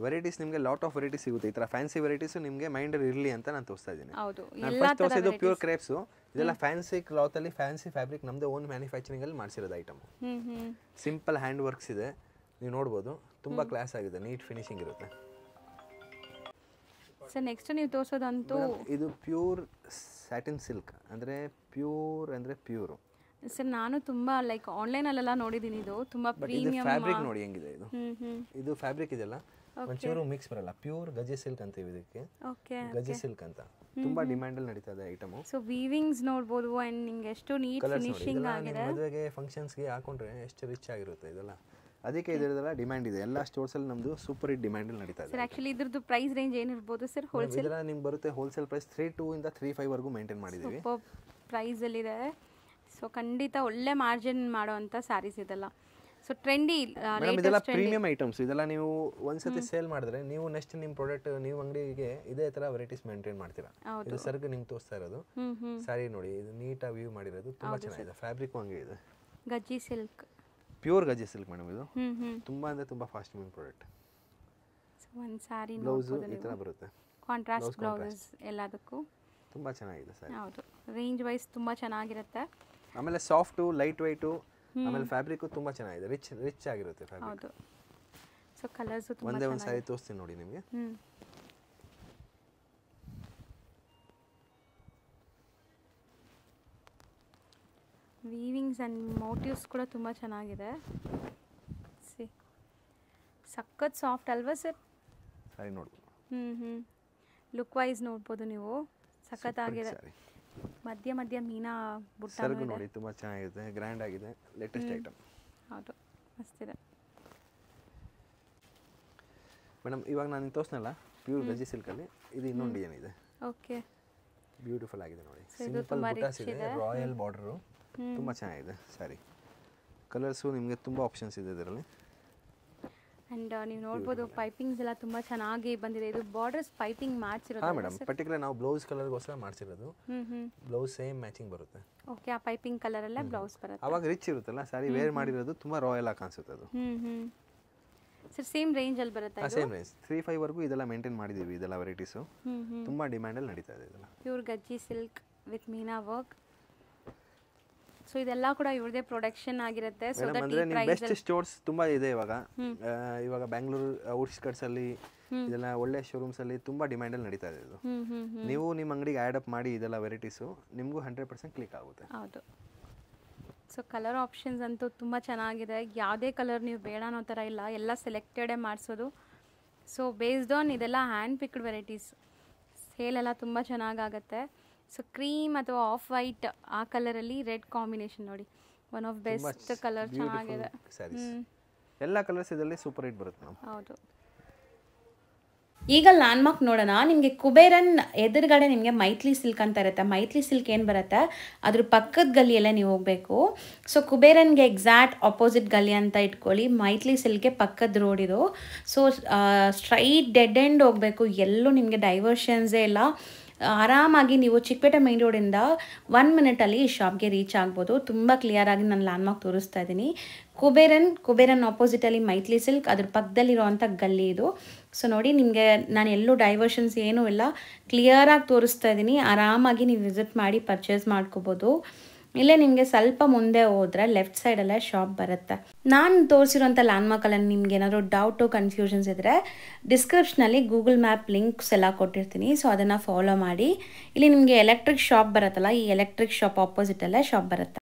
ವೆರೈಟೀಸ್. ನಿಮಗೆ ಲಾಟ್ ಆಫ್ ವೆರೈಟೀಸ್ ಸಿಗುತ್ತೆ. ಈ ತರ ಫ್ಯಾನ್ಸಿ ವೆರೈಟೀಸ್ ನಿಮಗೆ ಮೈಂಡ್ ಇರಲಿ ಅಂತ ನಾನು ತೋರಿಸ್ತಾ ಇದ್ದೀನಿ. ಹೌದು, ನಾನು ಫಸ್ಟ್ ತೋರಿಸಿದ್ದು ಪ್ಯೂರ್ ಕ್ರೇಪ್ಸ್. ಇದೆಲ್ಲ ಫ್ಯಾನ್ಸಿ ಕ್ಲಾತ್ ಅಲ್ಲಿ ಫ್ಯಾನ್ಸಿ ಫ್ಯಾಬ್ರಿಕ್ ನಮ್ದೇ ಓನ್ ಮ್ಯಾನುಫ್ಯಾಕ್ಚರಿಂಗ್ ಅಲ್ಲಿ ಮಾಡಿಸಿರೋದು ಐಟಮ್. ಸಿಂಪಲ್ ಹ್ಯಾಂಡ್ ವರ್ಕ್ಸ್ ಇದೆ, ನೀವು ನೋಡ್ಬೋದು. ತುಂಬಾ ಕ್ಲಾಸ್ ಆಗಿದೆ, ನೀಟ್ ಫಿನಿಶಿಂಗ್ ಇರುತ್ತೆ. ಸರ್ ನೆಕ್ಸ್ಟ್ ನೀವು ತೋರಿಸೋದಂತೂ ಇದು ಪ್ಯೂರ್ ಸ್ಯಾಟಿನ್ ಸಿಲ್ಕ್. ಅಂದ್ರೆ ಪ್ಯೂರ್ ಅಂದ್ರೆ ಪ್ಯೂರ್. ಸರ್ ನಾನು ತುಂಬಾ ಲೈಕ್ ಆನ್ಲೈನ್ ಅಲ್ಲೆಲ್ಲ ನೋಡಿದೀನಿ. ಇದು ತುಂಬಾ ಪ್ರೀಮಿಯಂ ಫ್ಯಾಬ್ರಿಕ್ ನೋಡಿ ಹೆಂಗಿದೆ ಇದು. ಇದು ಫ್ಯಾಬ್ರಿಕ್ ಇದೆಲ್ಲ ಒಂಚೂರು ಮಿಕ್ಸ್ ಬರಲ್ಲ. ಪ್ಯೂರ್ ಗಜೆ ಸಿಲ್ಕ್ ಅಂತೀವಿ ಇದಕ್ಕೆ. ಗಜೆ ಸಿಲ್ಕ್ ಅಂತ ತುಂಬಾ ಡಿಮ್ಯಾಂಡ್ ಅಲ್ಲಿ ನಡೀತಾ ಇದೆ ಐಟಮ್. ಸೊ ವೀವಿಂಗ್ಸ್ ನೋಡಬಹುದು ಅಂಡ್ ನಿಮಗೆ ಎಷ್ಟು ನೀಟ್ ಫಿನಿಶಿಂಗ್ ಆಗಿದೆ. ಮದುವೆಗೆ ಫಂಕ್ಷನ್ಸ್ ಗೆ ಹಾಕೊಂಡ್ರೆ ಎಷ್ಟು ರಿಚ್ ಆಗಿರುತ್ತೆ ಇದೆಲ್ಲ. ಅದಕ್ಕೆ ಇದರದೆಲ್ಲ ಡಿಮ್ಯಾಂಡ್ ಇದೆ. ಎಲ್ಲ ಸ್ಟೋರ್ಸ್ ಅಲ್ಲಿ ನಮ್ದು ಸೂಪರ್ ಹಿಟ್ ಡಿಮ್ಯಾಂಡ್ ಅಲ್ಲಿ ನಡೀತಾ ಇದೆ. ಸರ್ ಆಕ್ಚುಲಿ ಇದ್ರದ್ದು ಪ್ರೈಸ್ ರೇಂಜ್ ಏನಿರಬಹುದು ಸರ್? ಹೋಲ್ಸೇಲ್ ಇದೆಲ್ಲ ನಿಮಗೆ ಬರುತ್ತೆ ಹೋಲ್ಸೇಲ್ ಪ್ರೈಸ್ 32 ಇಂದ 35 ವರೆಗೂ ಮೇಂಟೈನ್ ಮಾಡಿದೀವಿ. ಪ್ರೈಸ್ ಅಲ್ಲಿ ಇದೆ. ಸೊ ಖಂಡಿತ ಒಳ್ಳೆ ಮಾರ್ಜಿನ್ ಮಾಡುವಂತ ಸ್ಯಾರೀಸ್ ಇದೆಲ್ಲ. ಸೊ ಟ್ರೆಂಡಿ ಇದೆಲ್ಲ ಪ್ರೀಮಿಯಂ ಐಟಮ್ಸ್. ಇದೆಲ್ಲ ನೀವು ಒಂದ್ಸತಿ ಸೇಲ್ ಮಾಡಿದ್ರೆ ನೀವು ನೆಕ್ಸ್ಟ್ ನಿಮ್ಮ ಪ್ರಾಡಕ್ಟ್ ನೀವು ಅಂಗಡಿಗೆ ಇದೇ ತರ ವೆರೈಟೀಸ್ ಮೇಂಟೈನ್ ಮಾಡ್ತೀರಾ. ಇದು ಸರ್ಗ್ ನಿಮ್ಗೆ ತೋರಿಸ್ತಾ ಇರೋದು ಸ್ಯಾರಿ ನೋಡಿ. ಇದು ನೀಟಾಗಿ ವ್ಯೂ ಮಾಡಿರೋದು ತುಂಬಾ ಚೆನ್ನಾಗಿದೆ. ಫ್ಯಾಬ್ರಿಕ್ ಹಂಗೆ ಇದೆ. ಗಜ್ಜಿ silk, pure gajji silk madam. ಇದು ತುಂಬಾ ಅಂದ್ರೆ ತುಂಬಾ ಫಾಸ್ಟ್ ಮೂವಿಂಗ್ ಪ್ರಾಡಕ್ಟ್. ಸೊ ಒಂದು ಸ್ಯಾರಿ ಬ್ಲೌಸ್ ಈ ತರ ಬರುತ್ತೆ. ಕಾಂಟ್ರಾಸ್ಟ್ ಬ್ಲೌಸ್ ಎಲ್ಲದಕ್ಕೂ ತುಂಬಾ ಚೆನ್ನಾಗಿದೆ ಸ್ಯಾರಿ. ಹೌದು, ರೇಂಜ್ ವೈಸ್ ತುಂಬಾ ಚೆನ್ನಾಗಿರುತ್ತೆ. ಆಮೇಲೆ ಸಾಫ್ಟ್ ಲೈಟ್ ವೈಟ್, ಆಮೇಲೆ ಫ್ಯಾಬ್ರಿಕ್ ತುಂಬಾ ಚೆನ್ನಾಗಿದೆ. ರಿಚ್ ಆಗಿರುತ್ತೆ ಫ್ಯಾಬ್ರಿಕ್. ಹೌದು. ಸೊ ಕಲರ್ಸ್ ತುಂಬಾ ಒಂದೇ ಒಂದು ಸ್ಯಾರಿ ತೋರಿಸ್ತೀನಿ ನೋಡಿ ನಿಮಗೆ. ವೀವಿಂಗ್ಸ್ ಅಂಡ್ ಮೋಟಿವ್ಸ್ ಕೂಡ ತುಂಬಾ ಚೆನ್ನಾಗಿದೆ. ಸಿ ಸಖತ್ ಸಾಫ್ಟ್ ಅಲ್ವಾ ಸರ್? ಸ್ಯಾರಿ ನೋಡ್ಬೋದು. ಲುಕ್ ವೈಸ್ ನೋಡ್ಬೋದು ನೀವು. ಸಖತ್ ಆಗಿದೆ. ಮಧ್ಯ ಮಧ್ಯ ಮೀನಾ ಬುಟ್ಟ ಸರ್ಗು ನೋಡಿ ತುಂಬಾ ಚೆನ್ನಾಗಿದೆ. ಗ್ರ್ಯಾಂಡ್ ಆಗಿದೆ. Latest item. ಹೌದು, ಮಸ್ತಿದೆ ಮೇಡಮ್. ಇವಾಗ ನಾನು ತೋರಿಸ್ನಲ್ಲ ಪ್ಯೂರ್ ಗಜಿ ಸಿಲ್ಕ್ ಅಲ್ಲಿ, ಇದು ಇನ್ನೊಂದು ಡಿಸೈನ್ ಇದೆ. ಓಕೆ, ಬ್ಯೂಟಿಫುಲ್ ಆಗಿದೆ ನೋಡಿ. ಸಿಂಪಲ್ ಬುಟಾಸ್ ಇದೆ. ರಾಯಲ್ ಬಾರ್ಡರ್ ತುಂಬಾ ಚೆನ್ನಾಗಿದೆ ಸ್ಯಾರಿ. ಕಲರ್ಸ್ ನಿಮಗೆ ತುಂಬಾ ಆಪ್ಷನ್ಸ್ ಇದೆ ಇದರಲ್ಲಿ. ಅಂಡ್ ನೀವು ನೋಡಬಹುದು ಪೈಪಿಂಗ್ಸ್ ಎಲ್ಲ ತುಂಬಾ ಚೆನ್ನಾಗಿ ಬಂದಿದೆ. ಇದು ಬಾರ್ಡರ್ಸ್ ಪೈಪಿಂಗ್ ಮಾಡ್ಸಿರೋದು. ಹಾ ಮೇಡಮ್, ಪರ್ಟಿಕ್ಯುಲರ್ ನಾವು ಬ್ಲೌಸ್ ಕಲರ್ ಗೋಸ್ಕರ ಮಾಡ್ಸಿರೋದು. ಬ್ಲೌಸ್ ಸೇಮ್ ಮ್ಯಾಚಿಂಗ್ ಬರುತ್ತೆ. ಓಕೆ, ಆ ಪೈಪಿಂಗ್ ಕಲರ್ ಅಲ್ಲೇ ಬ್ಲೌಸ್ ಬರುತ್ತೆ. ಅವಾಗ ರಿಚ್ ಇರುತ್ತಲ್ಲ ಸ್ಯಾರಿ. ವೇರ್ ಮಾಡಿರೋದು ತುಂಬಾ ರಾಯಲ್ ಆಗಿ ಕಾಣಿಸುತ್ತೆ ಅದು. ಸರ್ ಸೇಮ್ ರೇಂಜ್ ಅಲ್ಲಿ ಬರುತ್ತೆ ಇದು? ಸೇಮ್ ರೇಂಜ್ 35 ವರೆಗೂ ಇದೆಲ್ಲ ಮೇಂಟೈನ್ ಮಾಡಿದೀವಿ. ಇದೆಲ್ಲ ವೆರೈಟೀಸ್ ತುಂಬಾ ಡಿಮ್ಯಾಂಡ್ ಅಲ್ಲಿ ನಡೀತಾ ಇದೆ ಇದೆಲ್ಲ. Pure gajji silk with meena work. So ಇದೆಲ್ಲ ಕೂಡ ಇವ್ರದೇ ಪ್ರೊಡಕ್ಷನ್ ಆಗಿರುತ್ತೆ. ಸೊ ದಟ್ ಈ ಪ್ರೈಸ್ ಬೆಸ್ಟ್ ಸ್ಟೋರ್ಸ್ ತುಂಬಾ ಇದೆ ಇವಾಗ ಬ್ಯಾಂಗ್ಳೂರ್ ಔಟ್ಸ್ಕರ್ಟ್ಸ್ ಅಲ್ಲಿ ಇದೆಲ್ಲ ಒಳ್ಳೆ ಶೋರೂಮ್ಸ್ ಅಲ್ಲಿ ತುಂಬಾ ಡಿಮ್ಯಾಂಡ್ ಅಲ್ಲಿ ನಡೀತಾ ಇದೆ ಇದು. ನೀವು ನಿಮ್ಮ ಅಂಗಡಿಗೆ ಆಡ್ ಅಪ್ ಮಾಡಿ ಇದೆಲ್ಲ ವೆರೈಟೀಸ್ ನಿಮಗೂ 100% ಕ್ಲಿಕ್ ಆಗುತ್ತೆ. ಹೌದು. ಸೊ ಕಲರ್ ಆಪ್ಷನ್ಸ್ ಅಂತೂ ತುಂಬ ಚೆನ್ನಾಗಿದೆ. ಯಾವುದೇ ಕಲರ್ ನೀವು ಬೇಡ ಅನ್ನೋ ಥರ ಇಲ್ಲ, ಎಲ್ಲ ಸೆಲೆಕ್ಟೆಡೇ ಮಾಡಿಸೋದು. ಸೊ ಬೇಸ್ಡ್ ಆನ್ ಇದೆಲ್ಲ ಹ್ಯಾಂಡ್ ಪಿಕ್ಡ್ ವೆರೈಟೀಸ್. ಸೇಲೆಲ್ಲ ತುಂಬ ಚೆನ್ನಾಗಾಗತ್ತೆ. ಸೊ ಕ್ರೀಮ್ ಅಥವಾ ಆಫ್ ವೈಟ್ ಆ ಕಲರಲ್ಲಿ ರೆಡ್ ಕಾಂಬಿನೇಷನ್ ನೋಡಿ, ಒನ್ ಆಫ್ ಬೆಸ್ಟ್ ಕಲರ್. ಚೆನ್ನಾಗಿದೆ. ಎಲ್ಲ ಕಲರ್ಸ್ ಇದರಲ್ಲಿ ಸೂಪರ್ ಹಿಟ್ ಬರುತ್ತೆ ನಾವು. ಹೌದು. ಈಗ ಲ್ಯಾಂಡ್ಮಾರ್ಕ್ ನೋಡೋಣ. ನಿಮಗೆ ಕುಬೇರನ್ ಎದುರುಗಡೆ ನಿಮಗೆ ಮೈತ್ಲಿ ಸಿಲ್ಕ್ ಅಂತ ಇರುತ್ತೆ. ಮೈತ್ಲಿ ಸಿಲ್ಕ್ ಏನು ಬರುತ್ತೆ ಅದ್ರ ಪಕ್ಕದ ಗಲ್ಲಿಯಲ್ಲೇ ನೀವು ಹೋಗಬೇಕು. ಸೊ ಕುಬೇರನ್ಗೆ ಎಕ್ಸಾಕ್ಟ್ ಆಪೋಸಿಟ್ ಗಲ್ಲಿ ಅಂತ ಇಟ್ಕೊಳ್ಳಿ. ಮೈತ್ಲಿ ಸಿಲ್ಕ್ಗೆ ಪಕ್ಕದ ರೋಡ್ ಇದು. ಸೊ ಸ್ಟ್ರೈಟ್ ಡೆಡ್ ಎಂಡ್ ಹೋಗಬೇಕು. ಎಲ್ಲೂ ನಿಮಗೆ ಡೈವರ್ಷನ್ಸೇ ಇಲ್ಲ. ಆರಾಮಾಗಿ ನೀವು ಚಿಕ್ಕಪೇಟೆ ಮೈನ್ ರೋಡಿಂದ 1 ಮಿನಿಟಲ್ಲಿ ಈ ಶಾಪ್ಗೆ ರೀಚ್ ಆಗ್ಬೋದು. ತುಂಬ ಕ್ಲಿಯರಾಗಿ ನಾನು ಲ್ಯಾಂಡ್ಮಾರ್ಕ್ ತೋರಿಸ್ತಾ ಇದ್ದೀನಿ. ಕುಬೇರನ್ ಆಪೋಸಿಟಲ್ಲಿ ಮೈತ್ಲಿ ಸಿಲ್ಕ್, ಅದ್ರ ಪಕ್ಕದಲ್ಲಿರೋವಂಥ ಗಲ್ಲಿ ಇದು. ಸೊ ನೋಡಿ, ನಿಮಗೆ ನಾನು ಎಲ್ಲೂ ಡೈವರ್ಷನ್ಸ್ ಏನೂ ಇಲ್ಲ, ಕ್ಲಿಯರಾಗಿ ತೋರಿಸ್ತಾ ಇದ್ದೀನಿ. ಆರಾಮಾಗಿ ನೀವು ವಿಸಿಟ್ ಮಾಡಿ ಪರ್ಚೇಸ್ ಮಾಡ್ಕೋಬೋದು. ಇಲ್ಲೇ ನಿಮಗೆ ಸ್ವಲ್ಪ ಮುಂದೆ ಹೋದರೆ ಲೆಫ್ಟ್ ಸೈಡಲ್ಲೇ ಶಾಪ್ ಬರುತ್ತೆ. ನಾನು ತೋರಿಸಿರೋಂಥ ಲ್ಯಾಂಡ್ಮಾರ್ಕಲ್ಲಿ ನಿಮ್ಗೆ ಏನಾದರೂ ಡೌಟು ಕನ್ಫ್ಯೂಷನ್ಸ್ ಇದ್ದರೆ ಡಿಸ್ಕ್ರಿಪ್ಷನಲ್ಲಿ ಗೂಗಲ್ ಮ್ಯಾಪ್ ಲಿಂಕ್ಸ್ ಎಲ್ಲ ಕೊಟ್ಟಿರ್ತೀನಿ. ಸೊ ಅದನ್ನು ಫಾಲೋ ಮಾಡಿ. ಇಲ್ಲಿ ನಿಮಗೆ ಎಲೆಕ್ಟ್ರಿಕ್ ಶಾಪ್ ಬರುತ್ತಲ್ಲ, ಈ ಎಲೆಕ್ಟ್ರಿಕ್ ಶಾಪ್ ಆಪೋಸಿಟಲ್ಲೇ ಶಾಪ್ ಬರುತ್ತೆ.